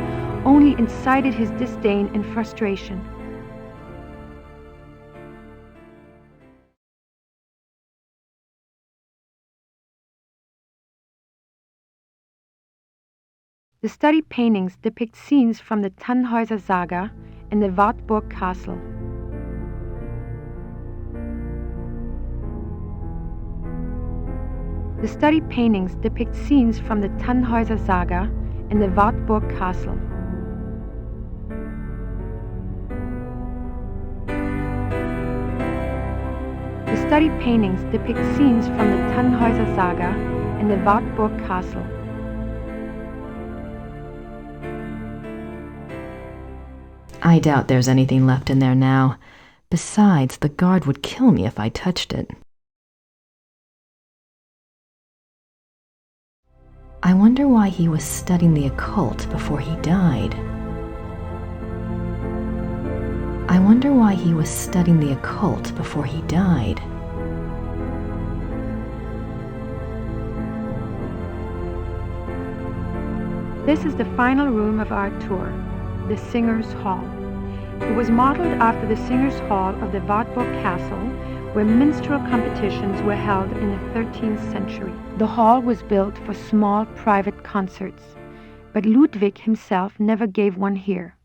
only incited his disdain and frustration. The study paintings depict scenes from the Tannhäuser saga and the Wartburg castle. The study paintings depict scenes from the Tannhäuser saga and the Wartburg castle. The studied paintings depict scenes from the Tannhäuser Saga and the Wartburg Castle. I doubt there's anything left in there now. Besides, the guard would kill me if I touched it. I wonder why he was studying the occult before he died. I wonder why he was studying the occult before he died. This is the final room of our tour, the Singers' Hall. It was modeled after the Singers' Hall of the Wartburg Castle, where minstrel competitions were held in the 13th century. The hall was built for small private concerts, but Ludwig himself never gave one here.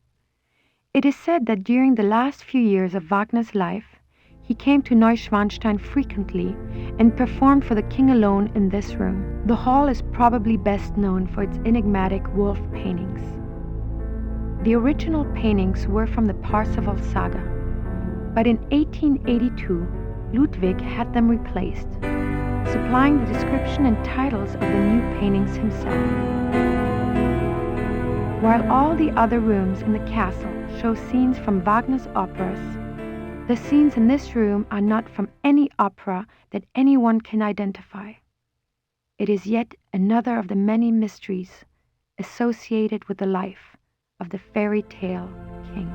It is said that during the last few years of Wagner's life, he came to Neuschwanstein frequently and performed for the king alone in this room. The hall is probably best known for its enigmatic wolf paintings. The original paintings were from the Parsifal saga, but in 1882, Ludwig had them replaced, supplying the description and titles of the new paintings himself. While all the other rooms in the castle show scenes from Wagner's operas, the scenes in this room are not from any opera that anyone can identify. It is yet another of the many mysteries associated with the life of the fairy tale king.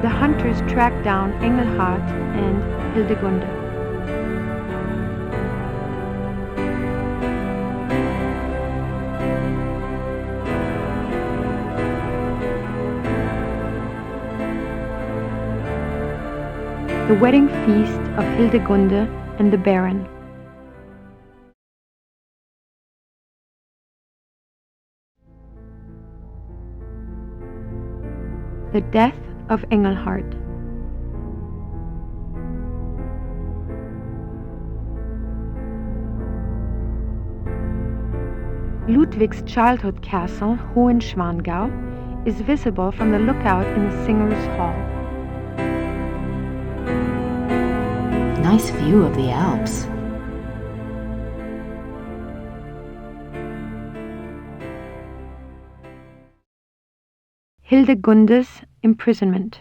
The hunters track down Engelhard and Hildegunde. The wedding feast of Hildegunde and the Baron. The death of Engelhard. Ludwig's childhood castle, Hohenschwangau, is visible from the lookout in the Singers' Hall. Nice view of the Alps. Hildegunde's imprisonment.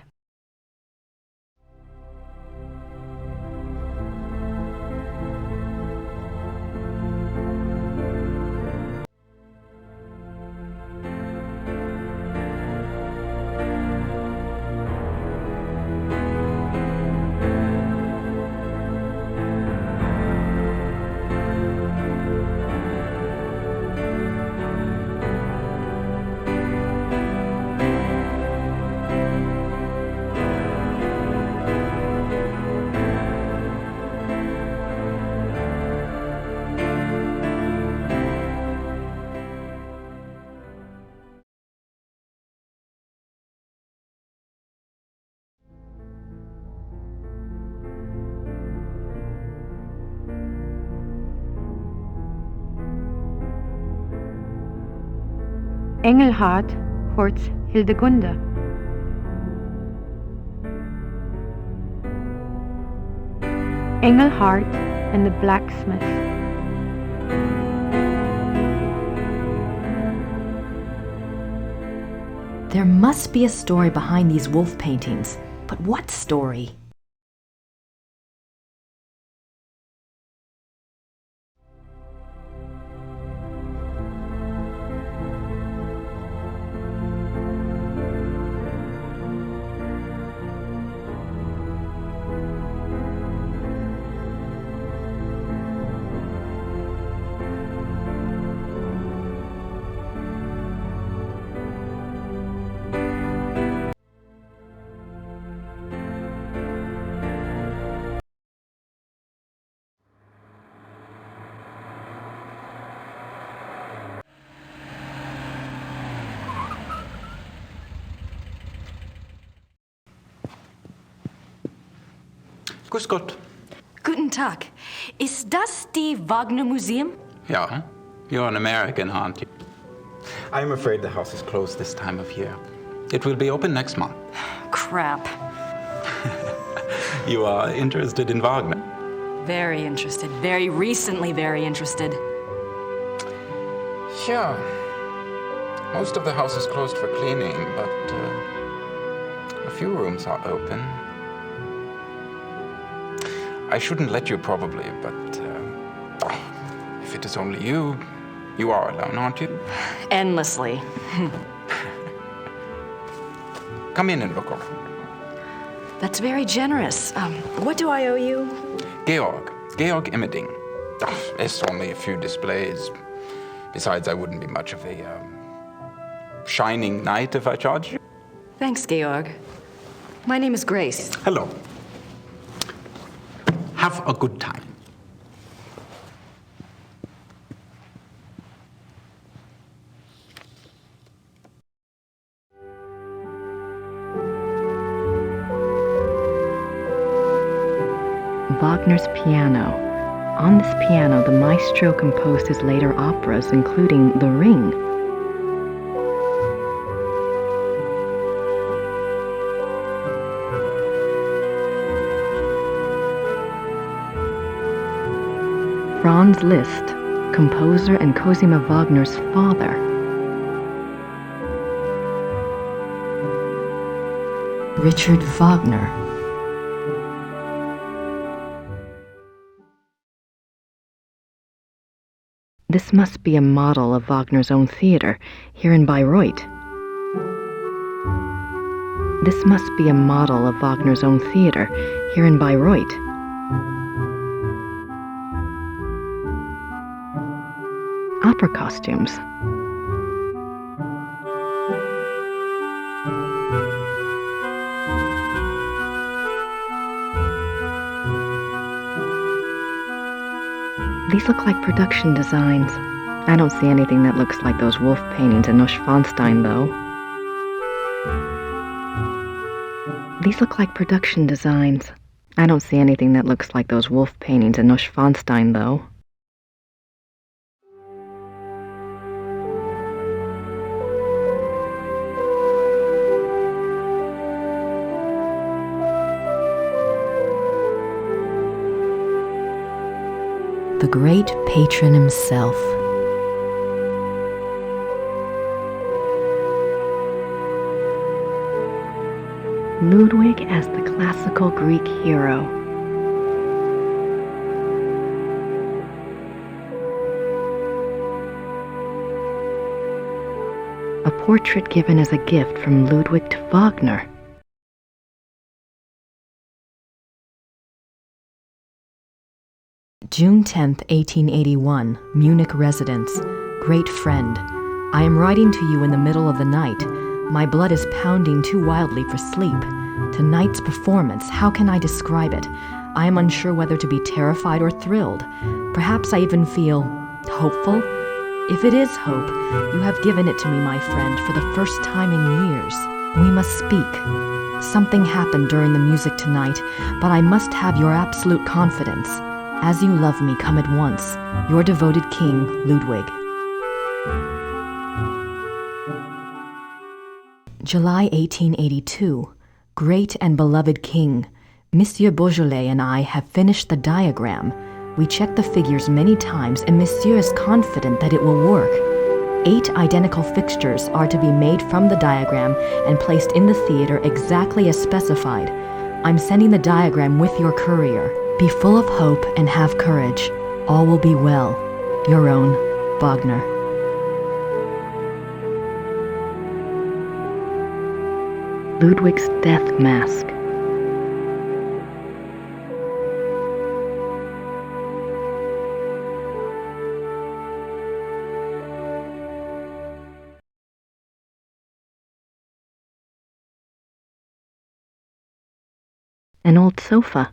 Engelhard courts Hildegunde. Engelhard and the blacksmith. There must be a story behind these wolf paintings, but what story? Grüß Gott. Guten Tag. Ist das die Wagner Museum? Ja, you're an American, aren't you? I'm afraid the house is closed this time of year. It will be open next month. Crap. You are interested in Wagner? Very interested. Very recently very interested. Sure. Most of the house is closed for cleaning, but a few rooms are open. I shouldn't let you probably, but if it is only you, you are alone, aren't you? Endlessly. Come in and look around. That's very generous. What do I owe you? Georg Immerding. It's only a few displays. Besides, I wouldn't be much of a shining knight if I charged you. Thanks, Georg. My name is Grace. Hello. Have a good time. Wagner's piano. On this piano, the maestro composed his later operas, including The Ring. Franz Liszt, composer and Cosima Wagner's father. Richard Wagner. This must be a model of Wagner's own theater, here in Bayreuth. This must be a model of Wagner's own theater, here in Bayreuth. Opera costumes. These look like production designs. I don't see anything that looks like those wolf paintings in Neuschwanstein, though. These look like production designs. I don't see anything that looks like those wolf paintings in Neuschwanstein, though. The great patron himself. Ludwig as the classical Greek hero. A portrait given as a gift from Ludwig to Wagner. June 10th, 1881, Munich residence. Great friend, I am writing to you in the middle of the night. My blood is pounding too wildly for sleep. Tonight's performance, how can I describe it? I am unsure whether to be terrified or thrilled. Perhaps I even feel hopeful. If it is hope, you have given it to me, my friend, for the first time in years. We must speak. Something happened during the music tonight, but I must have your absolute confidence. As you love me, come at once. Your devoted king, Ludwig. July 1882. Great and beloved king, Monsieur Beaujolais and I have finished the diagram. We checked the figures many times, and Monsieur is confident that it will work. 8 identical fixtures are to be made from the diagram and placed in the theater exactly as specified. I'm sending the diagram with your courier. Be full of hope and have courage. All will be well. Your own, Wagner. Ludwig's death mask. An old sofa.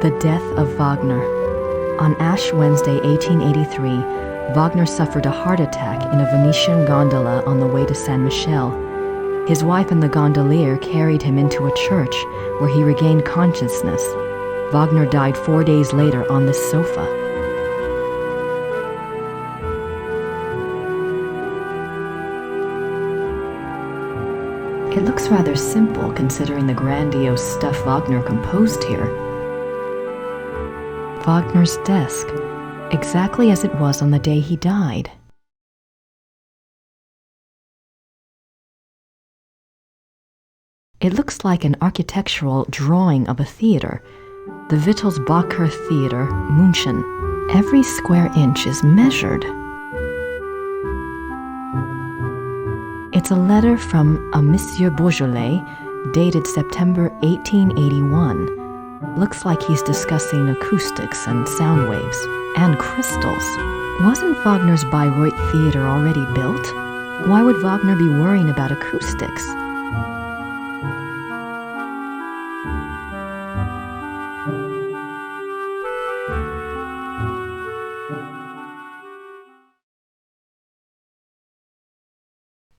The Death of Wagner. On Ash Wednesday, 1883, Wagner suffered a heart attack in a Venetian gondola on the way to Saint Michel. His wife and the gondolier carried him into a church where he regained consciousness. Wagner died 4 days later on this sofa. It looks rather simple considering the grandiose stuff Wagner composed here. Wagner's desk, exactly as it was on the day he died. It looks like an architectural drawing of a theater, the Wittelsbacher Theater, München. Every square inch is measured. It's a letter from a Monsieur Beaujolais, dated September 1881. Looks like he's discussing acoustics and sound waves, and crystals. Wasn't Wagner's Bayreuth Theater already built? Why would Wagner be worrying about acoustics?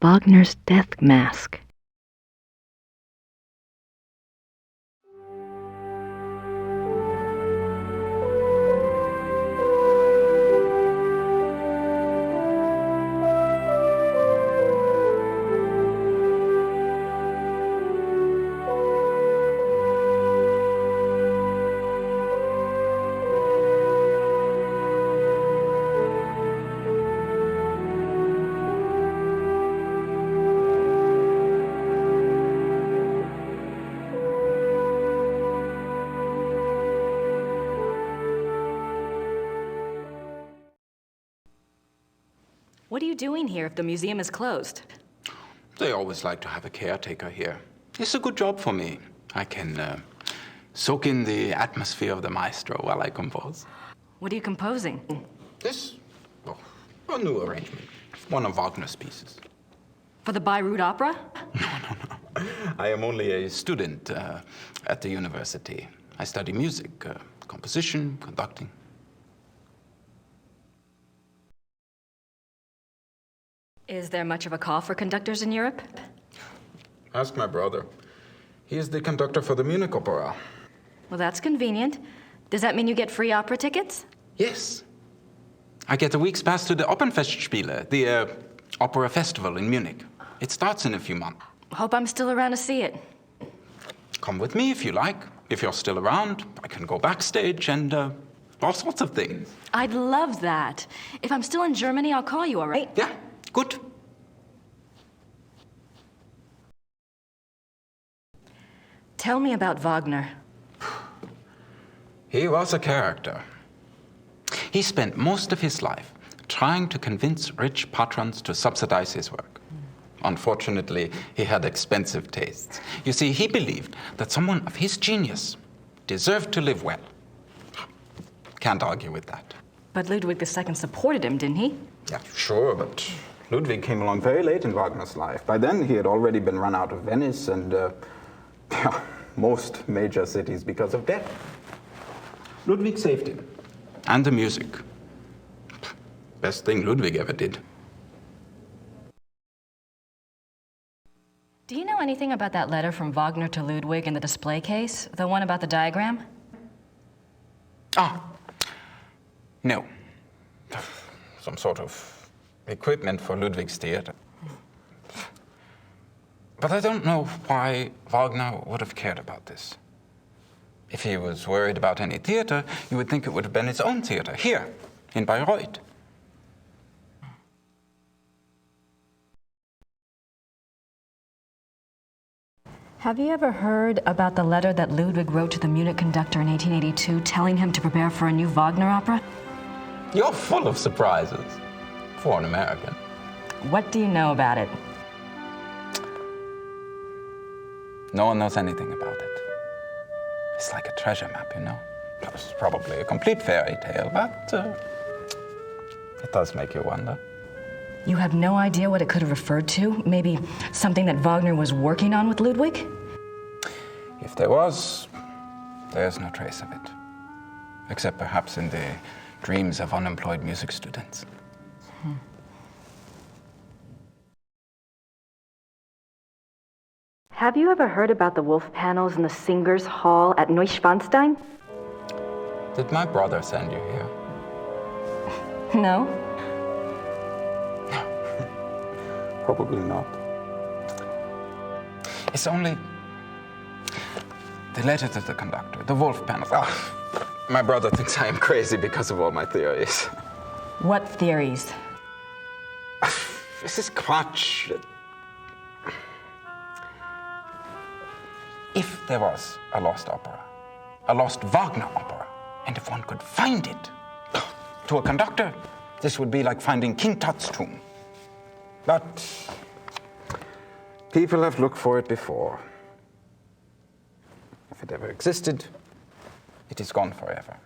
Wagner's death mask. What are you doing here if the museum is closed? They always like to have a caretaker here. It's a good job for me. I can soak in the atmosphere of the maestro while I compose. What are you composing? This? Oh, a new arrangement. One of Wagner's pieces. For the Bayreuth Opera? I am only a student at the university. I study music, composition, conducting. Is there much of a call for conductors in Europe? Ask my brother. He is the conductor for the Munich Opera. Well, that's convenient. Does that mean you get free opera tickets? Yes. I get a week's pass to the Opernfestspiele, the opera festival in Munich. It starts in a few months. Hope I'm still around to see it. Come with me if you like. If you're still around, I can go backstage and all sorts of things. I'd love that. If I'm still in Germany, I'll call you, all right? Yeah, good. Tell me about Wagner. He was a character. He spent most of his life trying to convince rich patrons to subsidize his work. Unfortunately, he had expensive tastes. You see, he believed that someone of his genius deserved to live well. Can't argue with that. But Ludwig II supported him, didn't he? Yeah, sure, but Ludwig came along very late in Wagner's life. By then, he had already been run out of Venice and most major cities because of debt. Ludwig saved him. And the music. Best thing Ludwig ever did. Do you know anything about that letter from Wagner to Ludwig in the display case? The one about the diagram? Ah, no. Some sort of equipment for Ludwig's theater. But I don't know why Wagner would have cared about this. If he was worried about any theater, you would think it would have been his own theater, here, in Bayreuth. Have you ever heard about the letter that Ludwig wrote to the Munich conductor in 1882 telling him to prepare for a new Wagner opera? You're full of surprises for an American. What do you know about it? No one knows anything about it. It's like a treasure map, you know? It's probably a complete fairy tale, but it does make you wonder. You have no idea what it could have referred to? Maybe something that Wagner was working on with Ludwig? If there was, there's no trace of it. Except perhaps in the dreams of unemployed music students. Have you ever heard about the wolf panels in the Singers' Hall at Neuschwanstein? Did my brother send you here? No. Probably not. It's only the letter to the conductor, the wolf panel. Oh, my brother thinks I am crazy because of all my theories. What theories? This is Quatsch. If there was a lost opera, a lost Wagner opera, and if one could find it, to a conductor, this would be like finding King Tut's tomb. But people have looked for it before. If it ever existed, it is gone forever.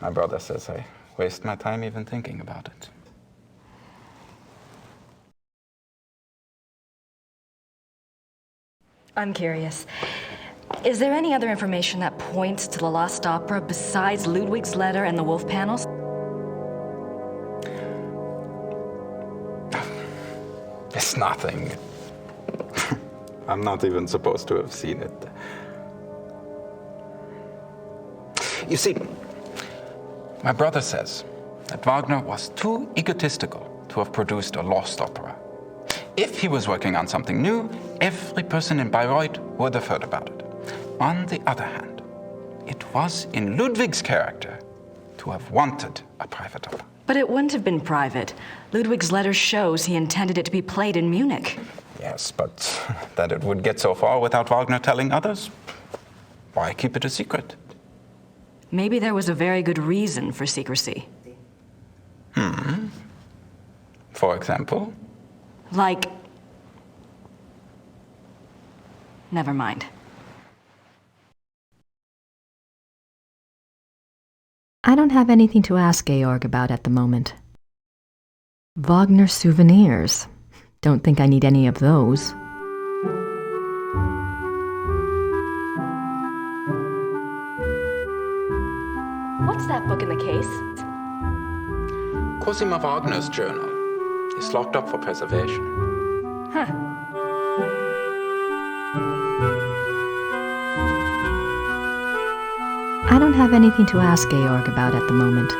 My brother says I waste my time even thinking about it. I'm curious. Is there any other information that points to the lost opera besides Ludwig's letter and the wolf panels? It's nothing. I'm not even supposed to have seen it. You see, my brother says that Wagner was too egotistical to have produced a lost opera. If he was working on something new, every person in Bayreuth would have heard about it. On the other hand, it was in Ludwig's character to have wanted a private opera. But it wouldn't have been private. Ludwig's letter shows he intended it to be played in Munich. Yes, but that it would get so far without Wagner telling others? Why keep it a secret? Maybe there was a very good reason for secrecy. For example? Like... Never mind. I don't have anything to ask Georg about at the moment. Wagner souvenirs. Don't think I need any of those. What's that book in the case? Cosima Wagner's journal is locked up for preservation. Huh. I don't have anything to ask Georg about at the moment.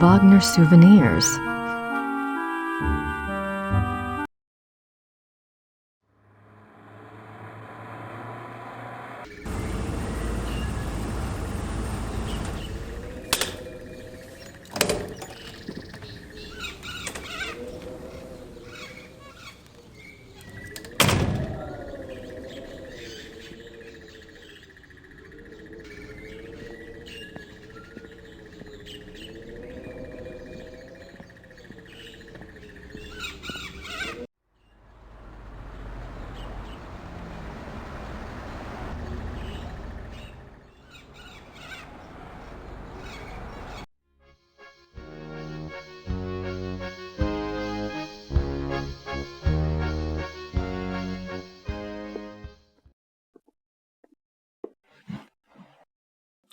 Wagner souvenirs.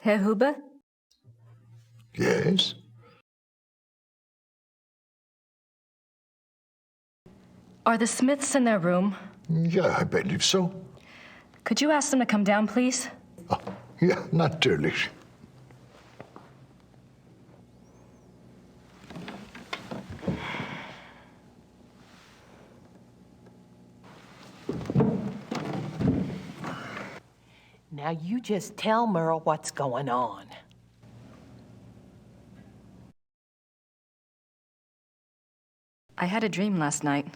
Herr Huber? Yes? Are the Smiths in their room? Ja, I believe so. Could you ask them to come down, please? Ja, natürlich. Now you just tell Merle what's going on. I had a dream last night.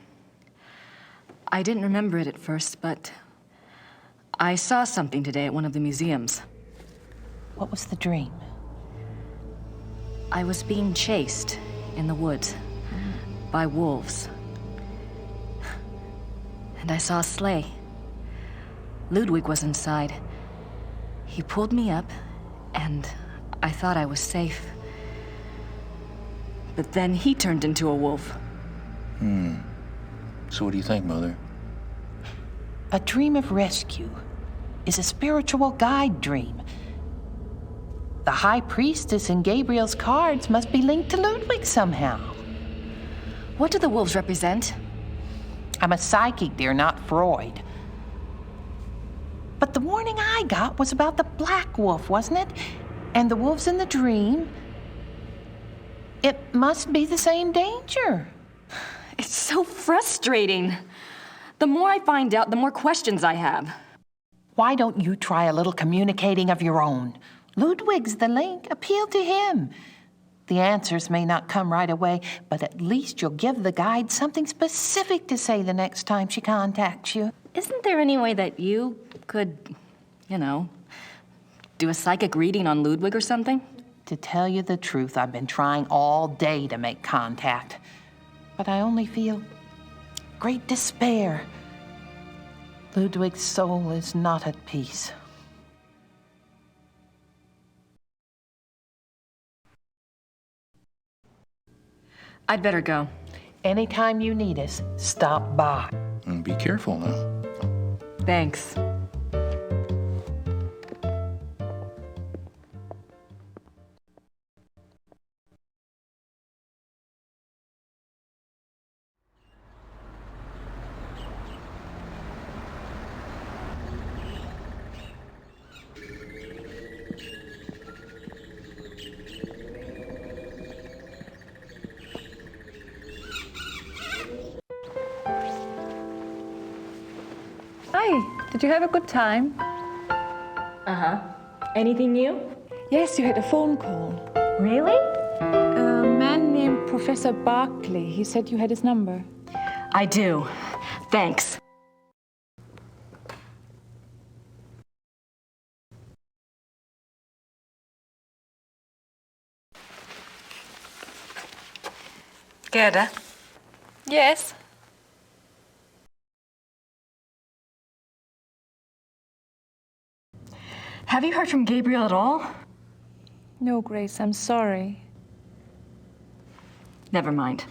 I didn't remember it at first, but I saw something today at one of the museums. What was the dream? I was being chased in the woods by wolves. And I saw a sleigh. Ludwig was inside. He pulled me up, and I thought I was safe. But then he turned into a wolf. So what do you think, Mother? A dream of rescue is a spiritual guide dream. The High Priestess and Gabriel's cards must be linked to Ludwig somehow. What do the wolves represent? I'm a psychic, dear, not Freud. But the warning I got was about the black wolf, wasn't it? And the wolves in the dream. It must be the same danger. It's so frustrating. The more I find out, the more questions I have. Why don't you try a little communicating of your own? Ludwig's the link. Appeal to him. The answers may not come right away, but at least you'll give the guide something specific to say the next time she contacts you. Isn't there any way that you could, do a psychic reading on Ludwig or something? To tell you the truth, I've been trying all day to make contact, but I only feel great despair. Ludwig's soul is not at peace. I'd better go. Anytime you need us, stop by. And be careful now. Thanks. Hi, did you have a good time? Uh-huh. Anything new? Yes, you had a phone call. Really? A man named Professor Barclay. He said you had his number. I do. Thanks. Gerda? Yes? Have you heard from Gabriel at all? No, Grace, I'm sorry. Never mind.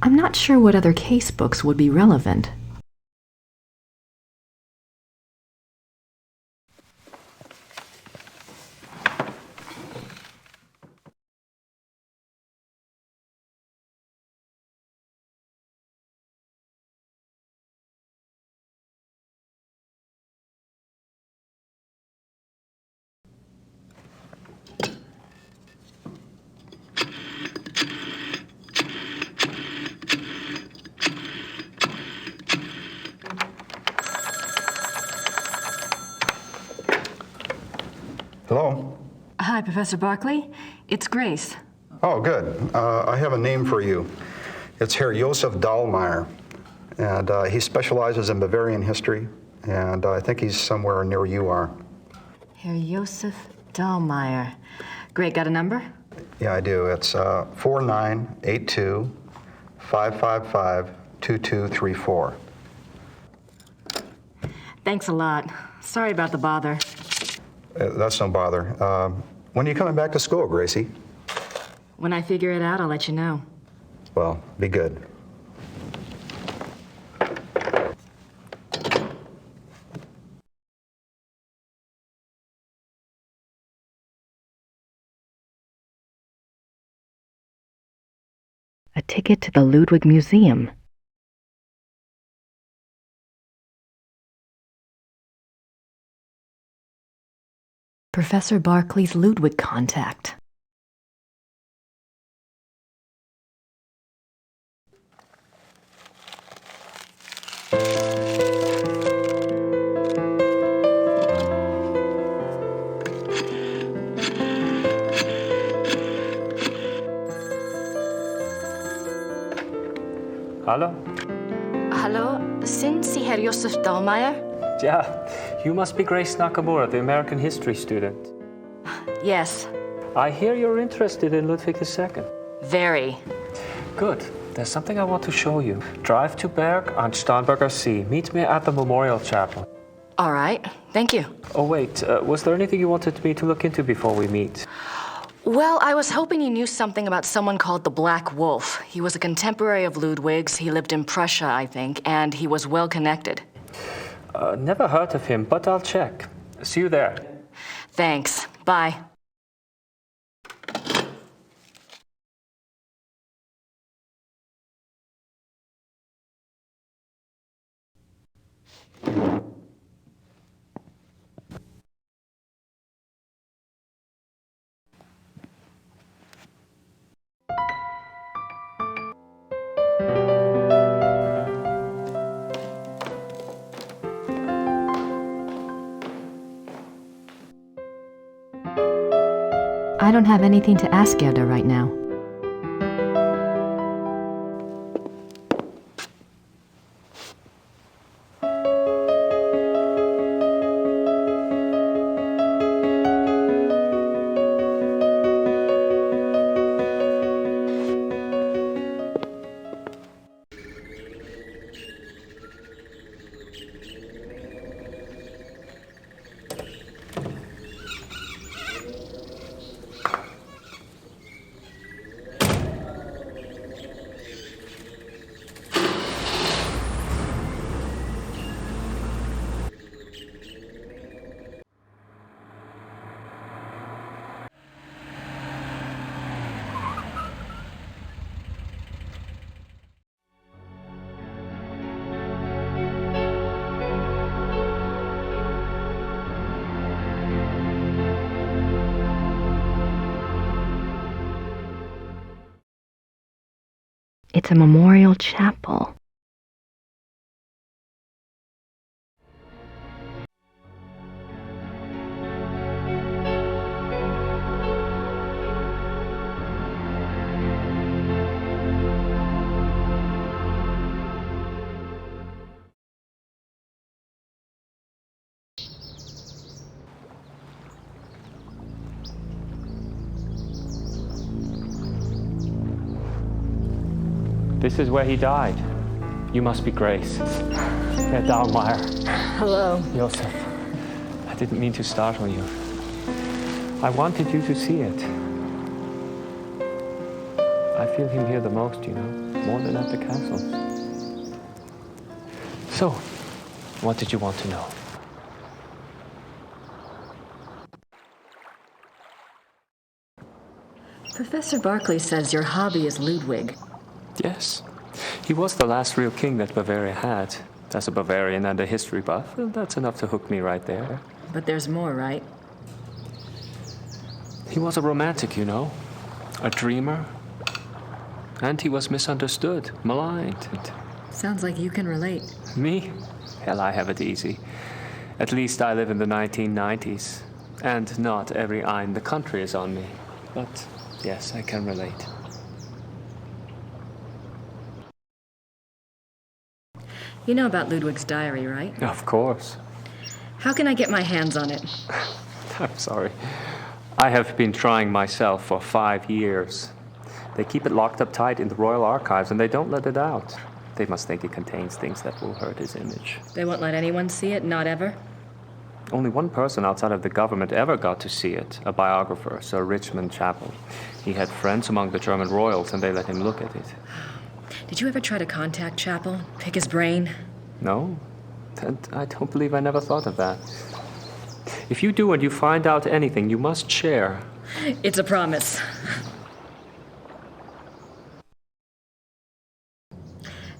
I'm not sure what other case books would be relevant. Hello? Hi, Professor Barclay. It's Grace. Oh, good. I have a name for you. It's Herr Josef Dahlmeier, and he specializes in Bavarian history, and I think he's somewhere near you are. Herr Josef Dahlmeier. Great, got a number? Yeah, I do. It's 4982-555-2234. Thanks a lot. Sorry about the bother. That's no bother. When are you coming back to school, Gracie? When I figure it out, I'll let you know. Well, be good. A ticket to the Ludwig Museum. Professor Barclay's Ludwig contact. Hallo? Hallo, sind Sie Herr Josef Dahlmeier? Yeah, you must be Grace Nakamura, the American history student. Yes. I hear you're interested in Ludwig II. Very. Good. There's something I want to show you. Drive to Berg on Starnberger See. Meet me at the Memorial Chapel. All right. Thank you. Oh, wait. Was there anything you wanted me to look into before we meet? Well, I was hoping you knew something about someone called the Black Wolf. He was a contemporary of Ludwig's. He lived in Prussia, I think, and he was well connected. Never heard of him, but I'll check. See you there. Thanks. Bye. I don't have anything to ask Gerda right now. It's a memorial chapel. This is where he died. You must be Grace. Herr Dahlmeier. Hello. Josef. I didn't mean to startle you. I wanted you to see it. I feel him here the most, you know, more than at the castle. So, what did you want to know? Professor Barclay says your hobby is Ludwig. Yes. He was the last real king that Bavaria had. As a Bavarian and a history buff, well, that's enough to hook me right there. But there's more, right? He was a romantic, you know. A dreamer. And he was misunderstood, maligned. Sounds like you can relate. Me? Hell, I have it easy. At least I live in the 1990s. And not every eye in the country is on me. But yes, I can relate. You know about Ludwig's diary, right? Of course. How can I get my hands on it? I'm sorry. I have been trying myself for 5 years. They keep it locked up tight in the Royal Archives and they don't let it out. They must think it contains things that will hurt his image. They won't let anyone see it, not ever? Only one person outside of the government ever got to see it, a biographer, Sir Richmond Chapel. He had friends among the German royals and they let him look at it. Did you ever try to contact Chapel? Pick his brain? No, and I don't believe I never thought of that. If you do and you find out anything, you must share. It's a promise.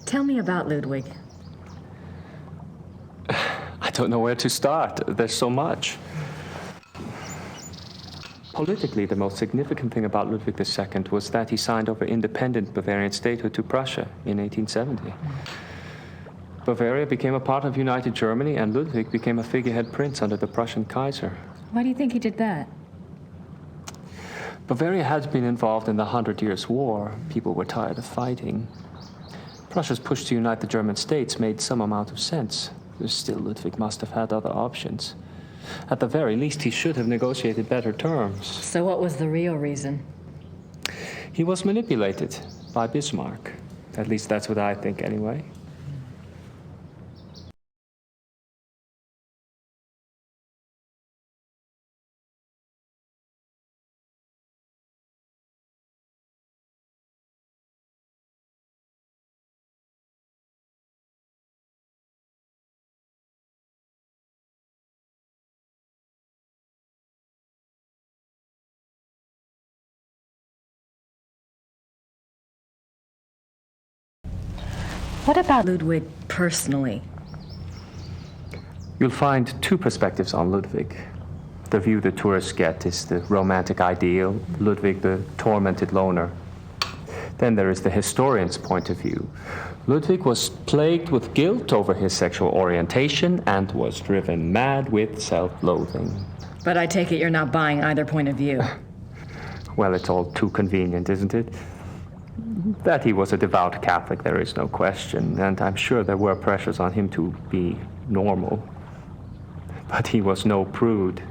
Tell me about Ludwig. I don't know where to start. There's so much. Politically, the most significant thing about Ludwig II was that he signed over independent Bavarian statehood to Prussia in 1870. Bavaria became a part of United Germany, and Ludwig became a figurehead prince under the Prussian Kaiser. Why do you think he did that? Bavaria had been involved in the 100 Years' War. People were tired of fighting. Prussia's push to unite the German states made some amount of sense. Still, Ludwig must have had other options. At the very least, he should have negotiated better terms. So what was the real reason? He was manipulated by Bismarck. At least that's what I think, anyway. What about Ludwig personally? You'll find two perspectives on Ludwig. The view the tourists get is the romantic ideal, Ludwig the tormented loner. Then there is the historian's point of view. Ludwig was plagued with guilt over his sexual orientation and was driven mad with self-loathing. But I take it you're not buying either point of view. Well, it's all too convenient, isn't it? That he was a devout Catholic, there is no question, and I'm sure there were pressures on him to be normal. But he was no prude.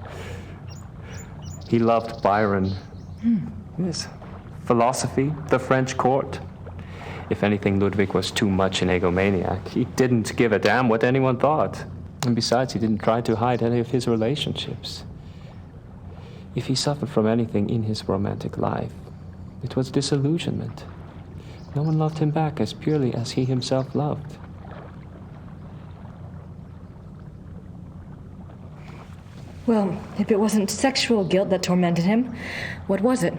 He loved Byron. Yes. Philosophy, the French court. If anything, Ludwig was too much an egomaniac. He didn't give a damn what anyone thought. And besides, he didn't try to hide any of his relationships. If he suffered from anything in his romantic life, it was disillusionment. No one loved him back as purely as he himself loved. Well, if it wasn't sexual guilt that tormented him, what was it?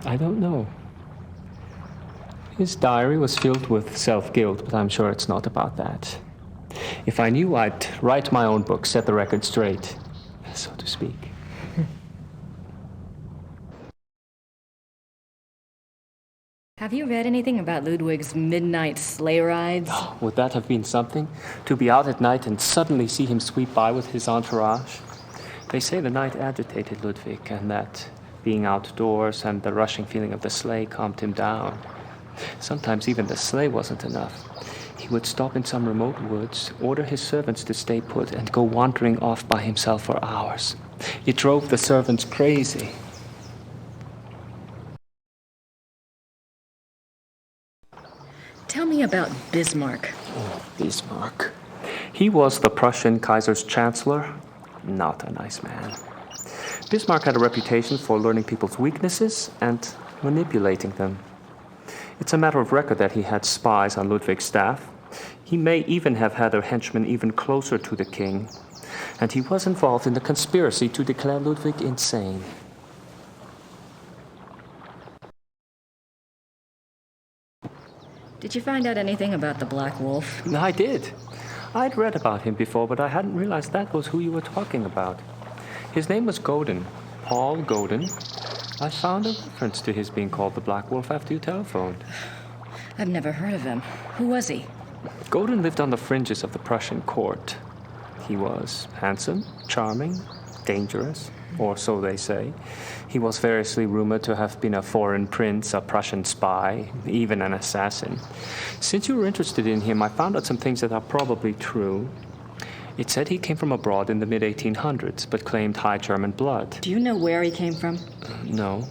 I don't know. His diary was filled with self-guilt, but I'm sure it's not about that. If I knew, I'd write my own book, set the record straight, so to speak. Have you read anything about Ludwig's midnight sleigh rides? Oh, would that have been something? To be out at night and suddenly see him sweep by with his entourage? They say the night agitated Ludwig, and that being outdoors and the rushing feeling of the sleigh calmed him down. Sometimes even the sleigh wasn't enough. He would stop in some remote woods, order his servants to stay put, and go wandering off by himself for hours. It drove the servants crazy. Tell me about Bismarck. Oh, Bismarck. He was the Prussian Kaiser's chancellor. Not a nice man. Bismarck had a reputation for learning people's weaknesses and manipulating them. It's a matter of record that he had spies on Ludwig's staff. He may even have had a henchman even closer to the king. And he was involved in the conspiracy to declare Ludwig insane. Did you find out anything about the Black Wolf? I did. I'd read about him before, but I hadn't realized that was who you were talking about. His name was Godin, Paul Godin. I found a reference to his being called the Black Wolf after you telephoned. I've never heard of him. Who was he? Godin lived on the fringes of the Prussian court. He was handsome, charming, dangerous, or so they say. He was variously rumored to have been a foreign prince, a Prussian spy, even an assassin. Since you were interested in him, I found out some things that are probably true. It said he came from abroad in the mid-1800s, but claimed High German blood. Do you know where he came from? No.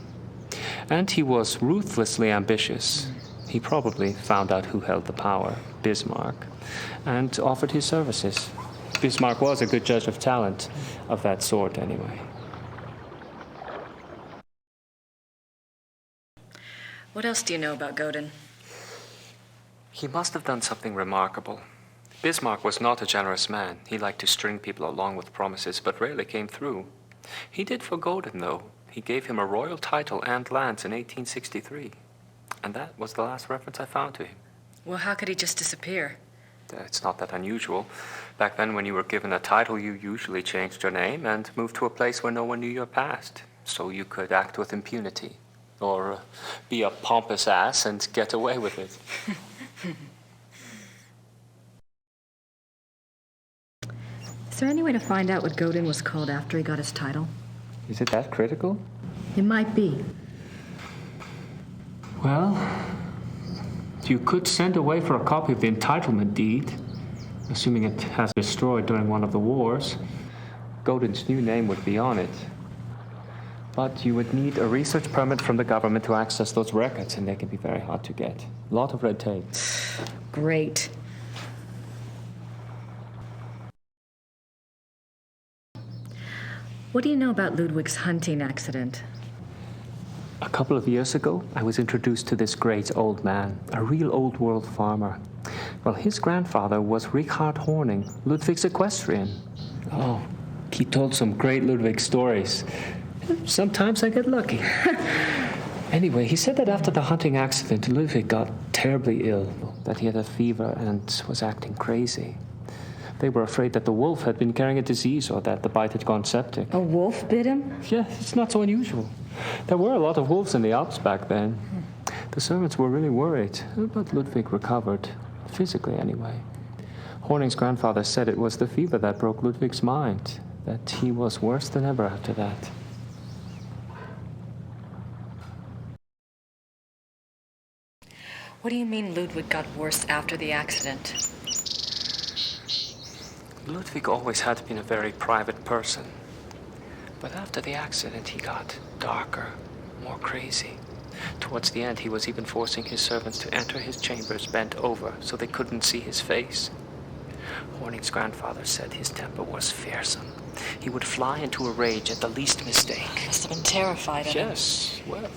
And he was ruthlessly ambitious. He probably found out who held the power, Bismarck, and offered his services. Bismarck was a good judge of talent, of that sort anyway. What else do you know about Godin? He must have done something remarkable. Bismarck was not a generous man. He liked to string people along with promises, but rarely came through. He did for Godin, though. He gave him a royal title and lands in 1863. And that was the last reference I found to him. Well, how could he just disappear? It's not that unusual. Back then, when you were given a title, you usually changed your name and moved to a place where no one knew your past, so you could act with impunity. Or be a pompous ass and get away with it. Is there any way to find out what Godin was called after he got his title? Is it that critical? It might be. Well, you could send away for a copy of the entitlement deed, assuming it has been destroyed during one of the wars. Godin's new name would be on it. But you would need a research permit from the government to access those records, and they can be very hard to get. A lot of red tape. Great. What do you know about Ludwig's hunting accident? A couple of years ago, I was introduced to this great old man, a real old-world farmer. Well, his grandfather was Richard Horning, Ludwig's equestrian. Oh, he told some great Ludwig stories. Sometimes I get lucky. Anyway, he said that after the hunting accident, Ludwig got terribly ill. that he had a fever and was acting crazy. They were afraid that the wolf had been carrying a disease or that the bite had gone septic. A wolf bit him? Yeah, it's not so unusual. There were a lot of wolves in the Alps back then. The servants were really worried, but Ludwig recovered, physically anyway. Horning's grandfather said it was the fever that broke Ludwig's mind, that he was worse than ever after that. What do you mean Ludwig got worse after the accident? Ludwig always had been a very private person. But after the accident, he got darker, more crazy. Towards the end, he was even forcing his servants to enter his chambers bent over so they couldn't see his face. Horning's grandfather said his temper was fearsome. He would fly into a rage at the least mistake. Must have been terrified of him. Yes, well.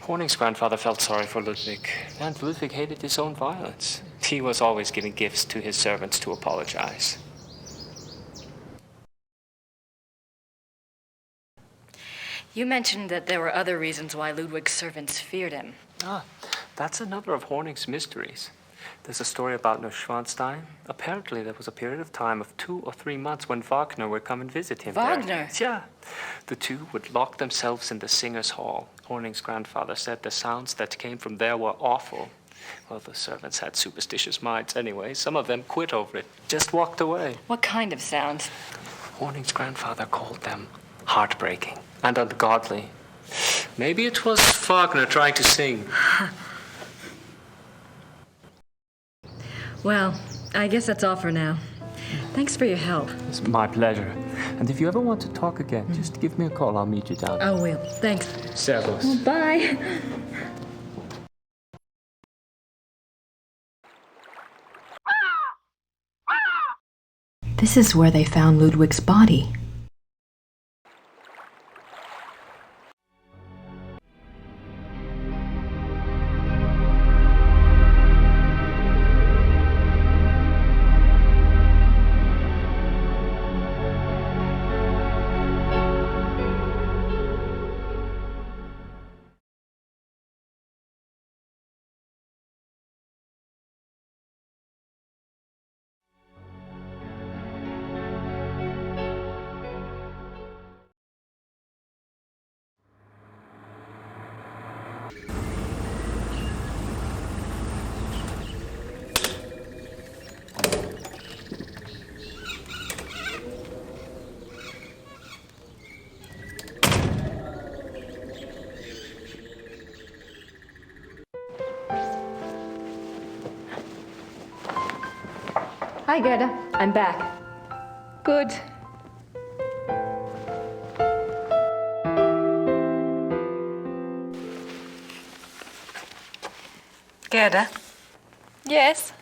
Horning's grandfather felt sorry for Ludwig, and Ludwig hated his own violence. He was always giving gifts to his servants to apologize. You mentioned that there were other reasons why Ludwig's servants feared him. That's another of Horning's mysteries. There's a story about Neuschwanstein. Apparently, there was a period of time of 2 or 3 months when Wagner would come and visit him. Wagner? There. Yeah. The two would lock themselves in the singer's hall. Horning's grandfather said the sounds that came from there were awful. Well, the servants had superstitious minds anyway. Some of them quit over it, just walked away. What kind of sounds? Horning's grandfather called them heartbreaking and ungodly. Maybe it was Wagner trying to sing. Well, I guess that's all for now. Thanks for your help. It's my pleasure. And if you ever want to talk again, just give me a call. I'll meet you down there. I will. Thanks. Servus. Well, bye. This is where they found Ludwig's body. Hi, Gerda. I'm back. Good. Gerda? Yes?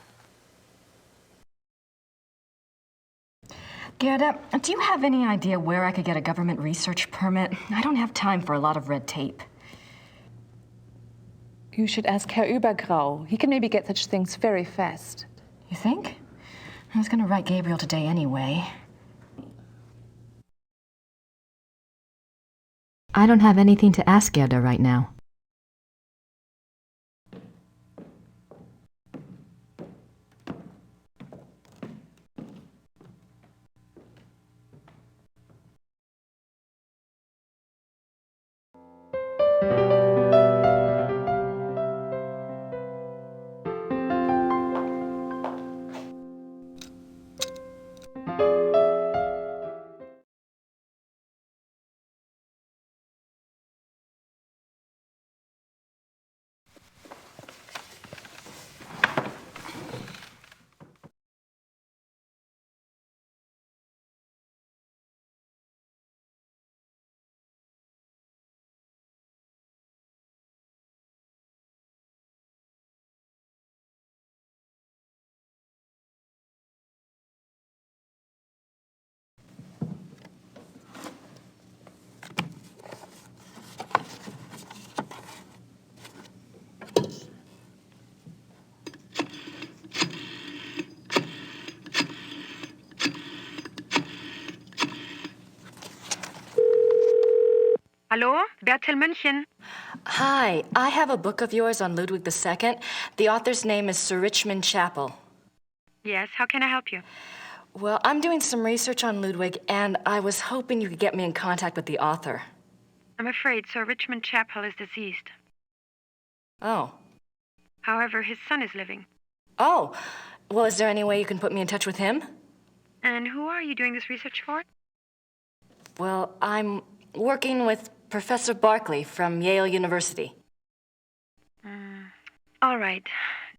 Gerda, do you have any idea where I could get a government research permit? I don't have time for a lot of red tape. You should ask Herr Übergrau. He can maybe get such things very fast. You think? I was going to write Gabriel today anyway. I don't have anything to ask Gerda right now. Hallo, Bertel München. Hi, I have a book of yours on Ludwig II. The author's name is Sir Richmond Chapel. Yes, how can I help you? Well, I'm doing some research on Ludwig, and I was hoping you could get me in contact with the author. I'm afraid Sir Richmond Chapel is deceased. Oh. However, his son is living. Oh. Well, is there any way you can put me in touch with him? And who are you doing this research for? Well, I'm working with Professor Barkley from Yale University. All right.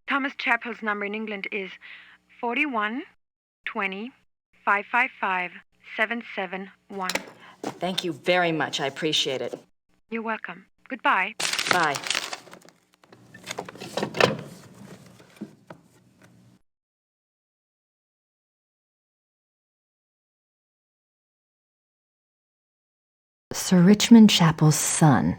Thomas Chapel's number in England is 41 20 555 771. Thank you very much. I appreciate it. You're welcome. Goodbye. Bye. Sir Richmond Chapel's son.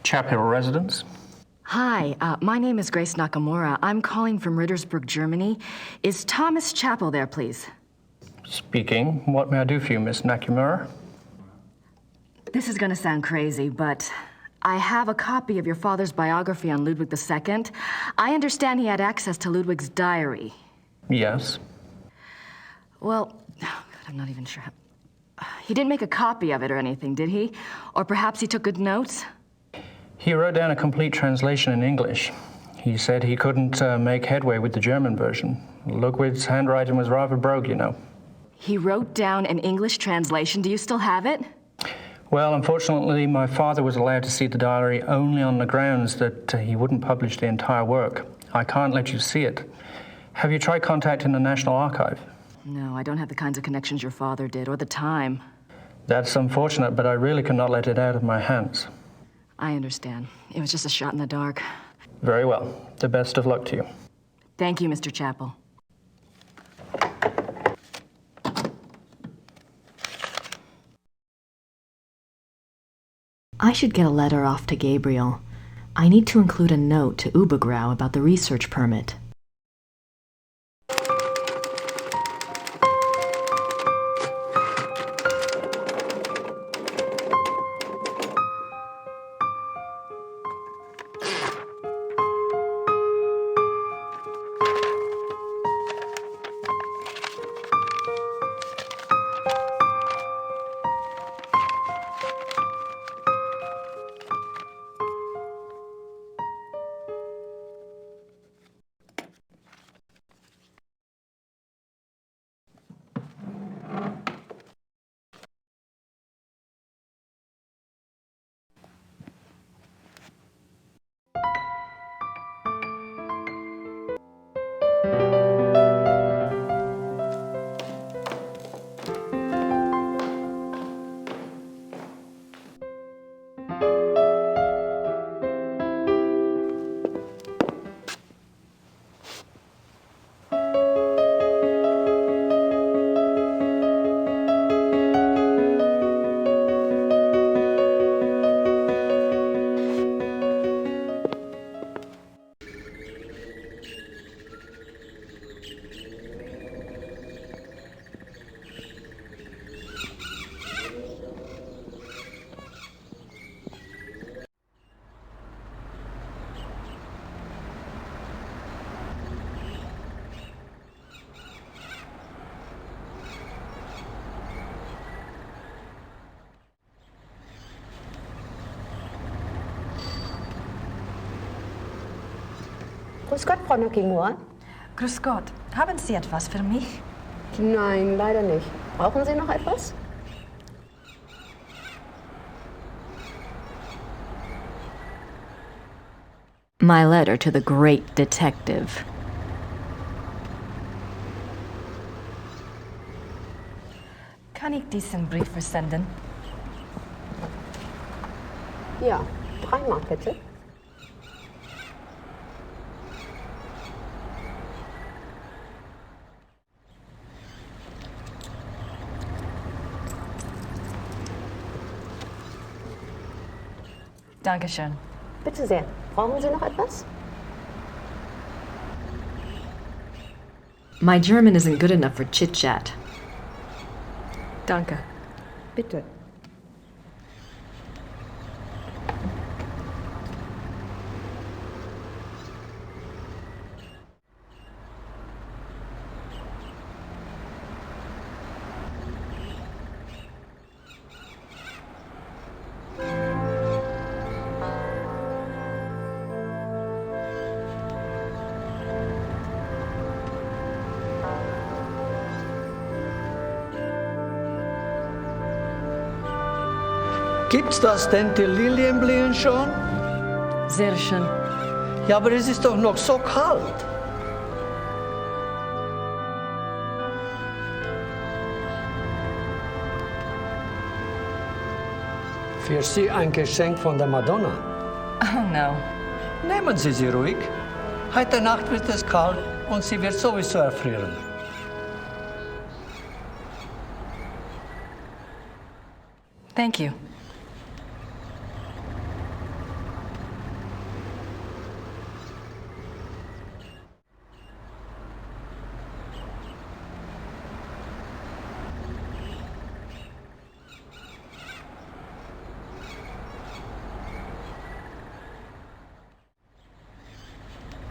Chapel residence? Hi, my name is Grace Nakamura. I'm calling from Rittersburg, Germany. Is Thomas Chapel there, please? Speaking. What may I do for you, Miss Nakamura? This is going to sound crazy, but I have a copy of your father's biography on Ludwig II. I understand he had access to Ludwig's diary. Yes. Well, oh God, I'm not even sure. He didn't make a copy of it or anything, did he? Or perhaps he took good notes? He wrote down a complete translation in English. He said he couldn't make headway with the German version. Ludwig's handwriting was rather brogue, you know. He wrote down an English translation. Do you still have it? Well, unfortunately, my father was allowed to see the diary only on the grounds that he wouldn't publish the entire work. I can't let you see it. Have you tried contacting the National Archive? No, I don't have the kinds of connections your father did, or the time. That's unfortunate, but I really cannot let it out of my hands. I understand. It was just a shot in the dark. Very well. The best of luck to you. Thank you, Mr. Chapel. I should get a letter off to Gabriel. I need to include a note to Ubergrau about the research permit. Grüß Gott, Frau Nakamura. Grüß Gott. Haben Sie etwas für mich? Nein, leider nicht. Brauchen Sie noch etwas? My letter to the great detective. Kann ich diesen Brief versenden? Ja, 3 Mark bitte. Dankeschön. Bitte sehr. Brauchen Sie noch etwas? My German isn't good enough for chit-chat. Danke. Bitte. Gibt's das denn, die Lilienblühen schon? Sehr schön. Ja, aber es ist doch noch so kalt. Für Sie ein Geschenk von der Madonna. Oh no. Nehmen Sie sie ruhig. Heute Nacht wird es kalt und sie wird sowieso erfrieren. Thank you.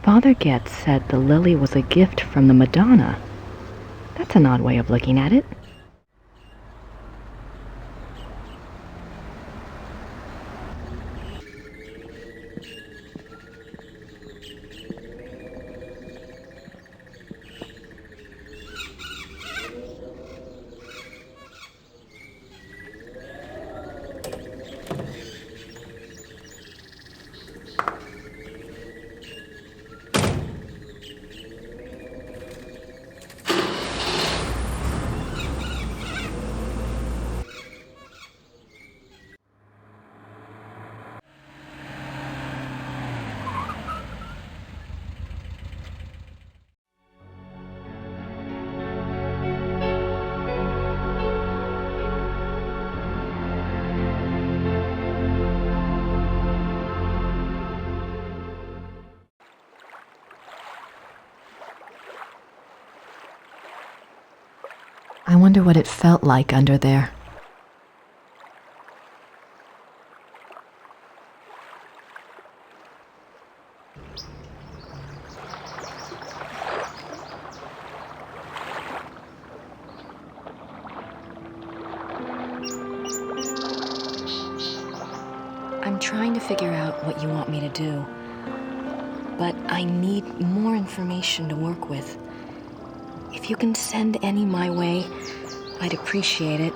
Father Getz said the lily was a gift from the Madonna. That's an odd way of looking at it. I wonder what it felt like under there. I'm trying to figure out what you want me to do, but I need more information to work with. If you can send any my way, I'd appreciate it.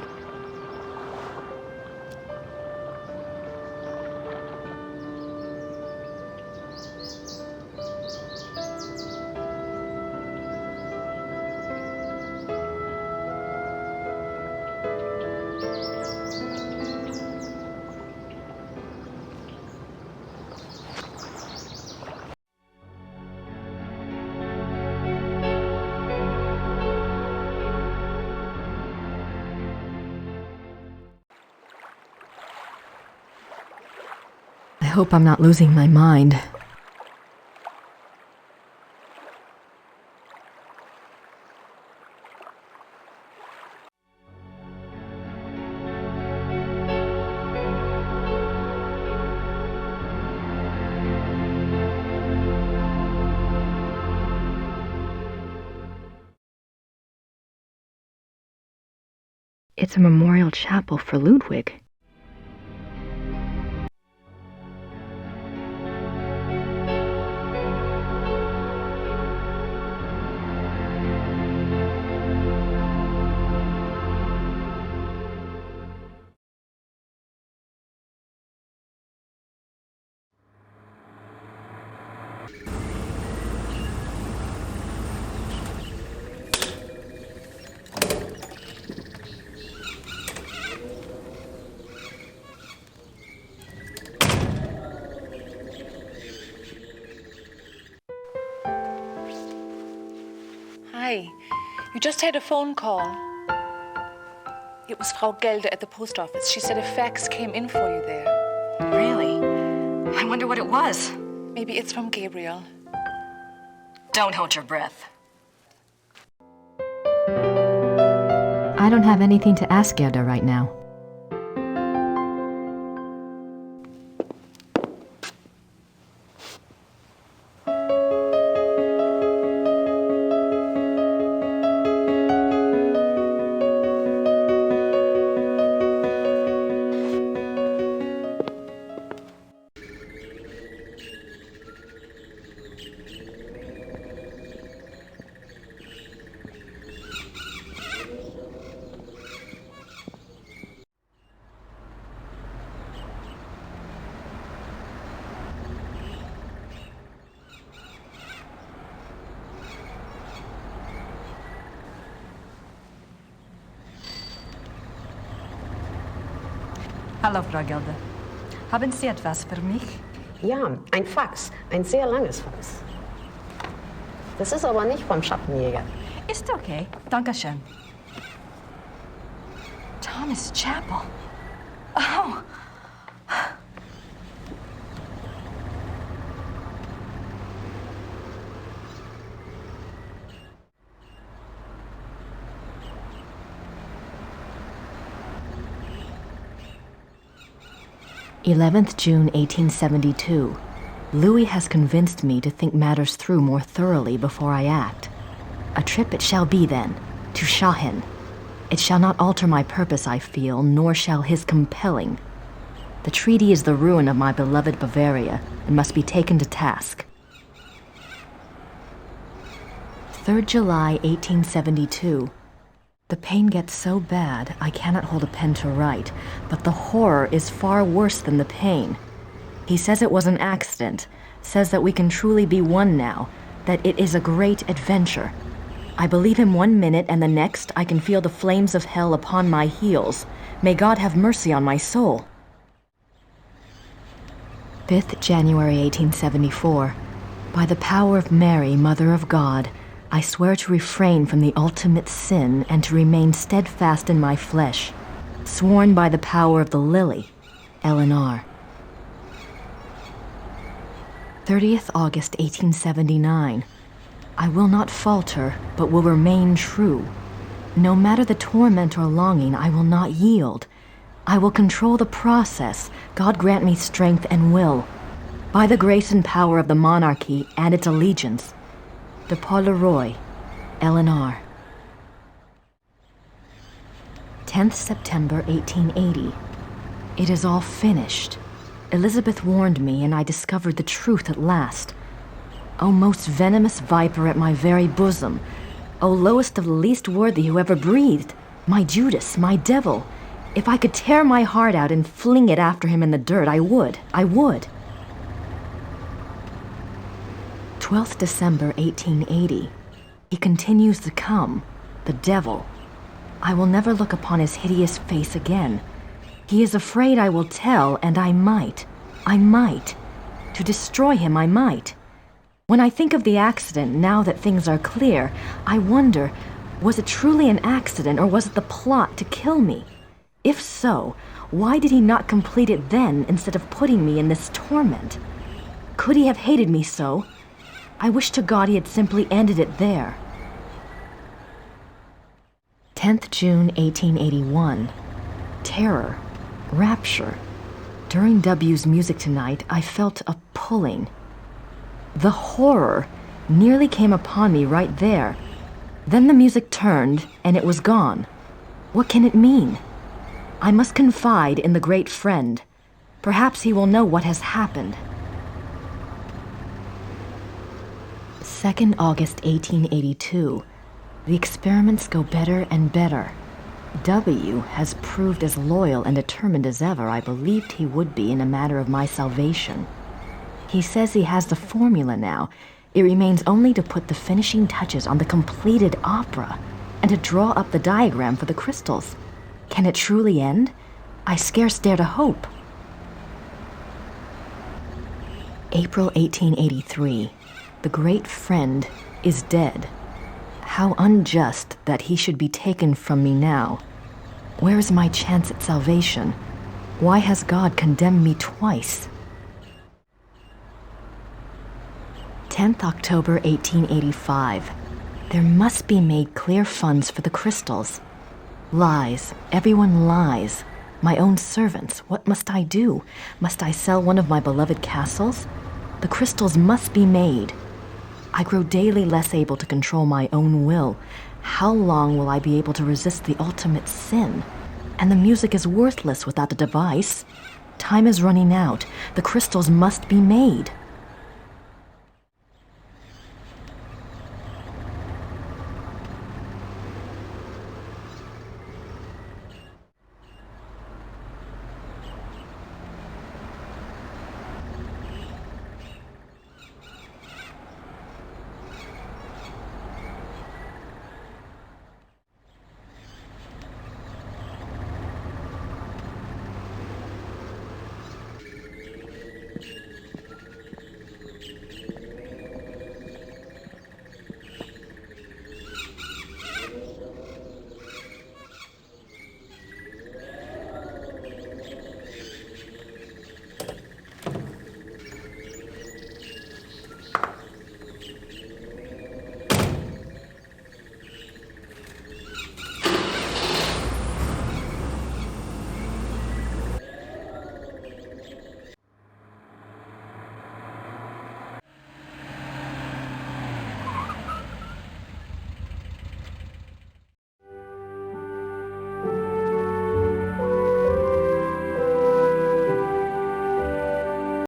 I hope I'm not losing my mind. It's a memorial chapel for Ludwig. Hi, you just had a phone call. It was Frau Gelder at the post office. She said a fax came in for you there. Really? wonder what it was. Maybe it's from Gabriel. Don't hold your breath. I don't have anything to ask Gerda right now. Hallo, Frau Gelder. Haben Sie etwas für mich? Ja, ein Fax. Ein sehr langes Fax. Das ist aber nicht vom Schattenjäger. Ist okay. Dankeschön. Thomas Chapel. Oh. 11th June 1872. Louis has convinced me to think matters through more thoroughly before I act. A trip it shall be then, to Shahin. It shall not alter my purpose, I feel, nor shall his compelling. The treaty is the ruin of my beloved Bavaria, and must be taken to task. 3rd July 1872. The pain gets so bad I cannot hold a pen to write, but the horror is far worse than the pain. He says it was an accident, says that we can truly be one now, that it is a great adventure. I believe him 1 minute, and the next I can feel the flames of hell upon my heels. May God have mercy on my soul. 5th January 1874. By the power of Mary, Mother of God, I swear to refrain from the ultimate sin and to remain steadfast in my flesh. Sworn by the power of the lily, Eleanor. 30th August 1879. I will not falter, but will remain true. No matter the torment or longing, I will not yield. I will control the process. God grant me strength and will. By the grace and power of the monarchy and its allegiance. De Paul Leroy, Eleanor. 10th September 1880. It is all finished. Elizabeth warned me, and I discovered the truth at last. O most venomous viper at my very bosom, O lowest of the least worthy who ever breathed, my Judas, my devil, if I could tear my heart out and fling it after him in the dirt, I would. 12th December 1880. He continues to come, the devil. I will never look upon his hideous face again. He is afraid I will tell, and I might. To destroy him, I might. When I think of the accident, now that things are clear, I wonder, was it truly an accident, or was it the plot to kill me? If so, why did he not complete it then, instead of putting me in this torment? Could he have hated me so? I wish to God he had simply ended it there. 10th June 1881. Terror. Rapture. During W's music tonight, I felt a pulling. The horror nearly came upon me right there. Then the music turned, and it was gone. What can it mean? I must confide in the great friend. Perhaps he will know what has happened. 2nd August 1882. The experiments go better and better. W has proved as loyal and determined as ever I believed he would be in a matter of my salvation. He says he has the formula now. It remains only to put the finishing touches on the completed opera and to draw up the diagram for the crystals. Can it truly end? I scarce dare to hope. April 1883. The great friend is dead. How unjust that he should be taken from me now. Where is my chance at salvation? Why has God condemned me twice? 10th October 1885. There must be made clear funds for the crystals. Lies. Everyone lies. My own servants. What must I do? Must I sell one of my beloved castles? The crystals must be made. I grow daily less able to control my own will. How long will I be able to resist the ultimate sin? And the music is worthless without the device. Time is running out. The crystals must be made.